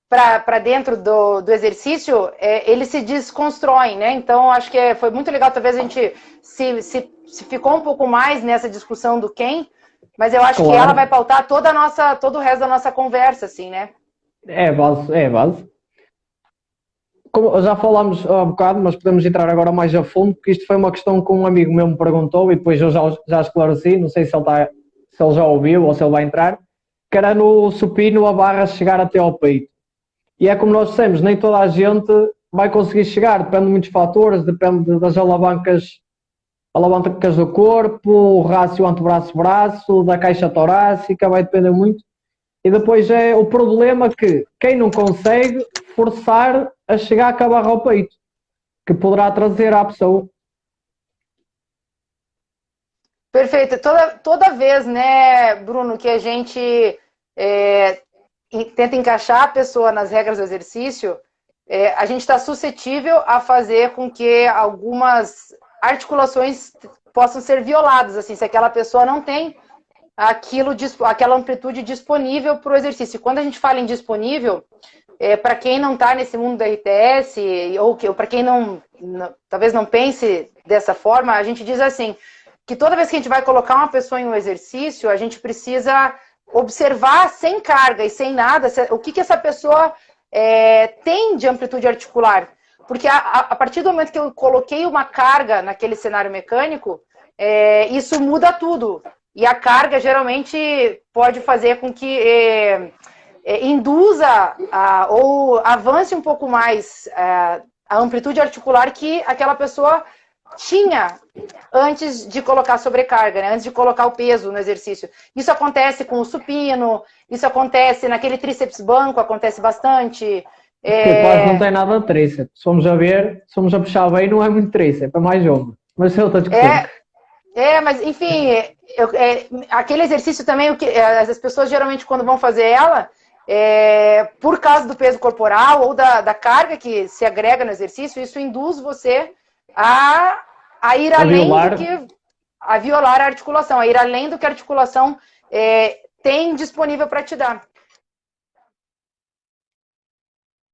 para dentro do exercício, eles se desconstroem, né? Então acho que foi muito legal, talvez a gente se ficou um pouco mais nessa discussão do quem, mas eu acho que ela vai pautar todo o resto da nossa conversa, assim, né? É base. Como já falámos há um bocado, mas podemos entrar agora mais a fundo, porque isto foi uma questão que um amigo meu me perguntou e depois eu já esclareci, não sei se ele já ouviu ou se ele vai entrar, que era no supino a barra chegar até ao peito. E é como nós dissemos, nem toda a gente vai conseguir chegar, depende de muitos fatores, depende das alavancas do corpo, o rácio antebraço-braço, da caixa torácica, vai depender muito. E depois é o problema que quem não consegue forçar a chegar com a barra ao peito, que poderá trazer à pessoa. Perfeito. Toda vez, né, Bruno, que a gente tenta encaixar a pessoa nas regras do exercício, a gente está suscetível a fazer com que algumas articulações possam ser violadas, assim, se aquela pessoa não tem aquela amplitude disponível para o exercício. Quando a gente fala em disponível, para quem não está nesse mundo da RTS, ou para quem talvez não pense dessa forma, a gente diz assim, que toda vez que a gente vai colocar uma pessoa em um exercício, a gente precisa observar sem carga e sem nada o que essa pessoa tem de amplitude articular. Porque a partir do momento que eu coloquei uma carga naquele cenário mecânico, isso muda tudo. E a carga geralmente pode fazer com que induza ou avance um pouco mais a amplitude articular que aquela pessoa tinha antes de colocar sobrecarga, né? Antes de colocar o peso no exercício. Isso acontece com o supino, isso acontece naquele tríceps banco, acontece bastante. Porque quase não tem nada de tríceps. Se formos a puxar bem, não é muito tríceps, é mais ombro. Mas é outra discussão. Mas enfim, aquele exercício também, as pessoas geralmente quando vão fazer ela, por causa do peso corporal ou da carga que se agrega no exercício, isso induz você a ir além a violar a articulação, a ir além do que a articulação tem disponível para te dar.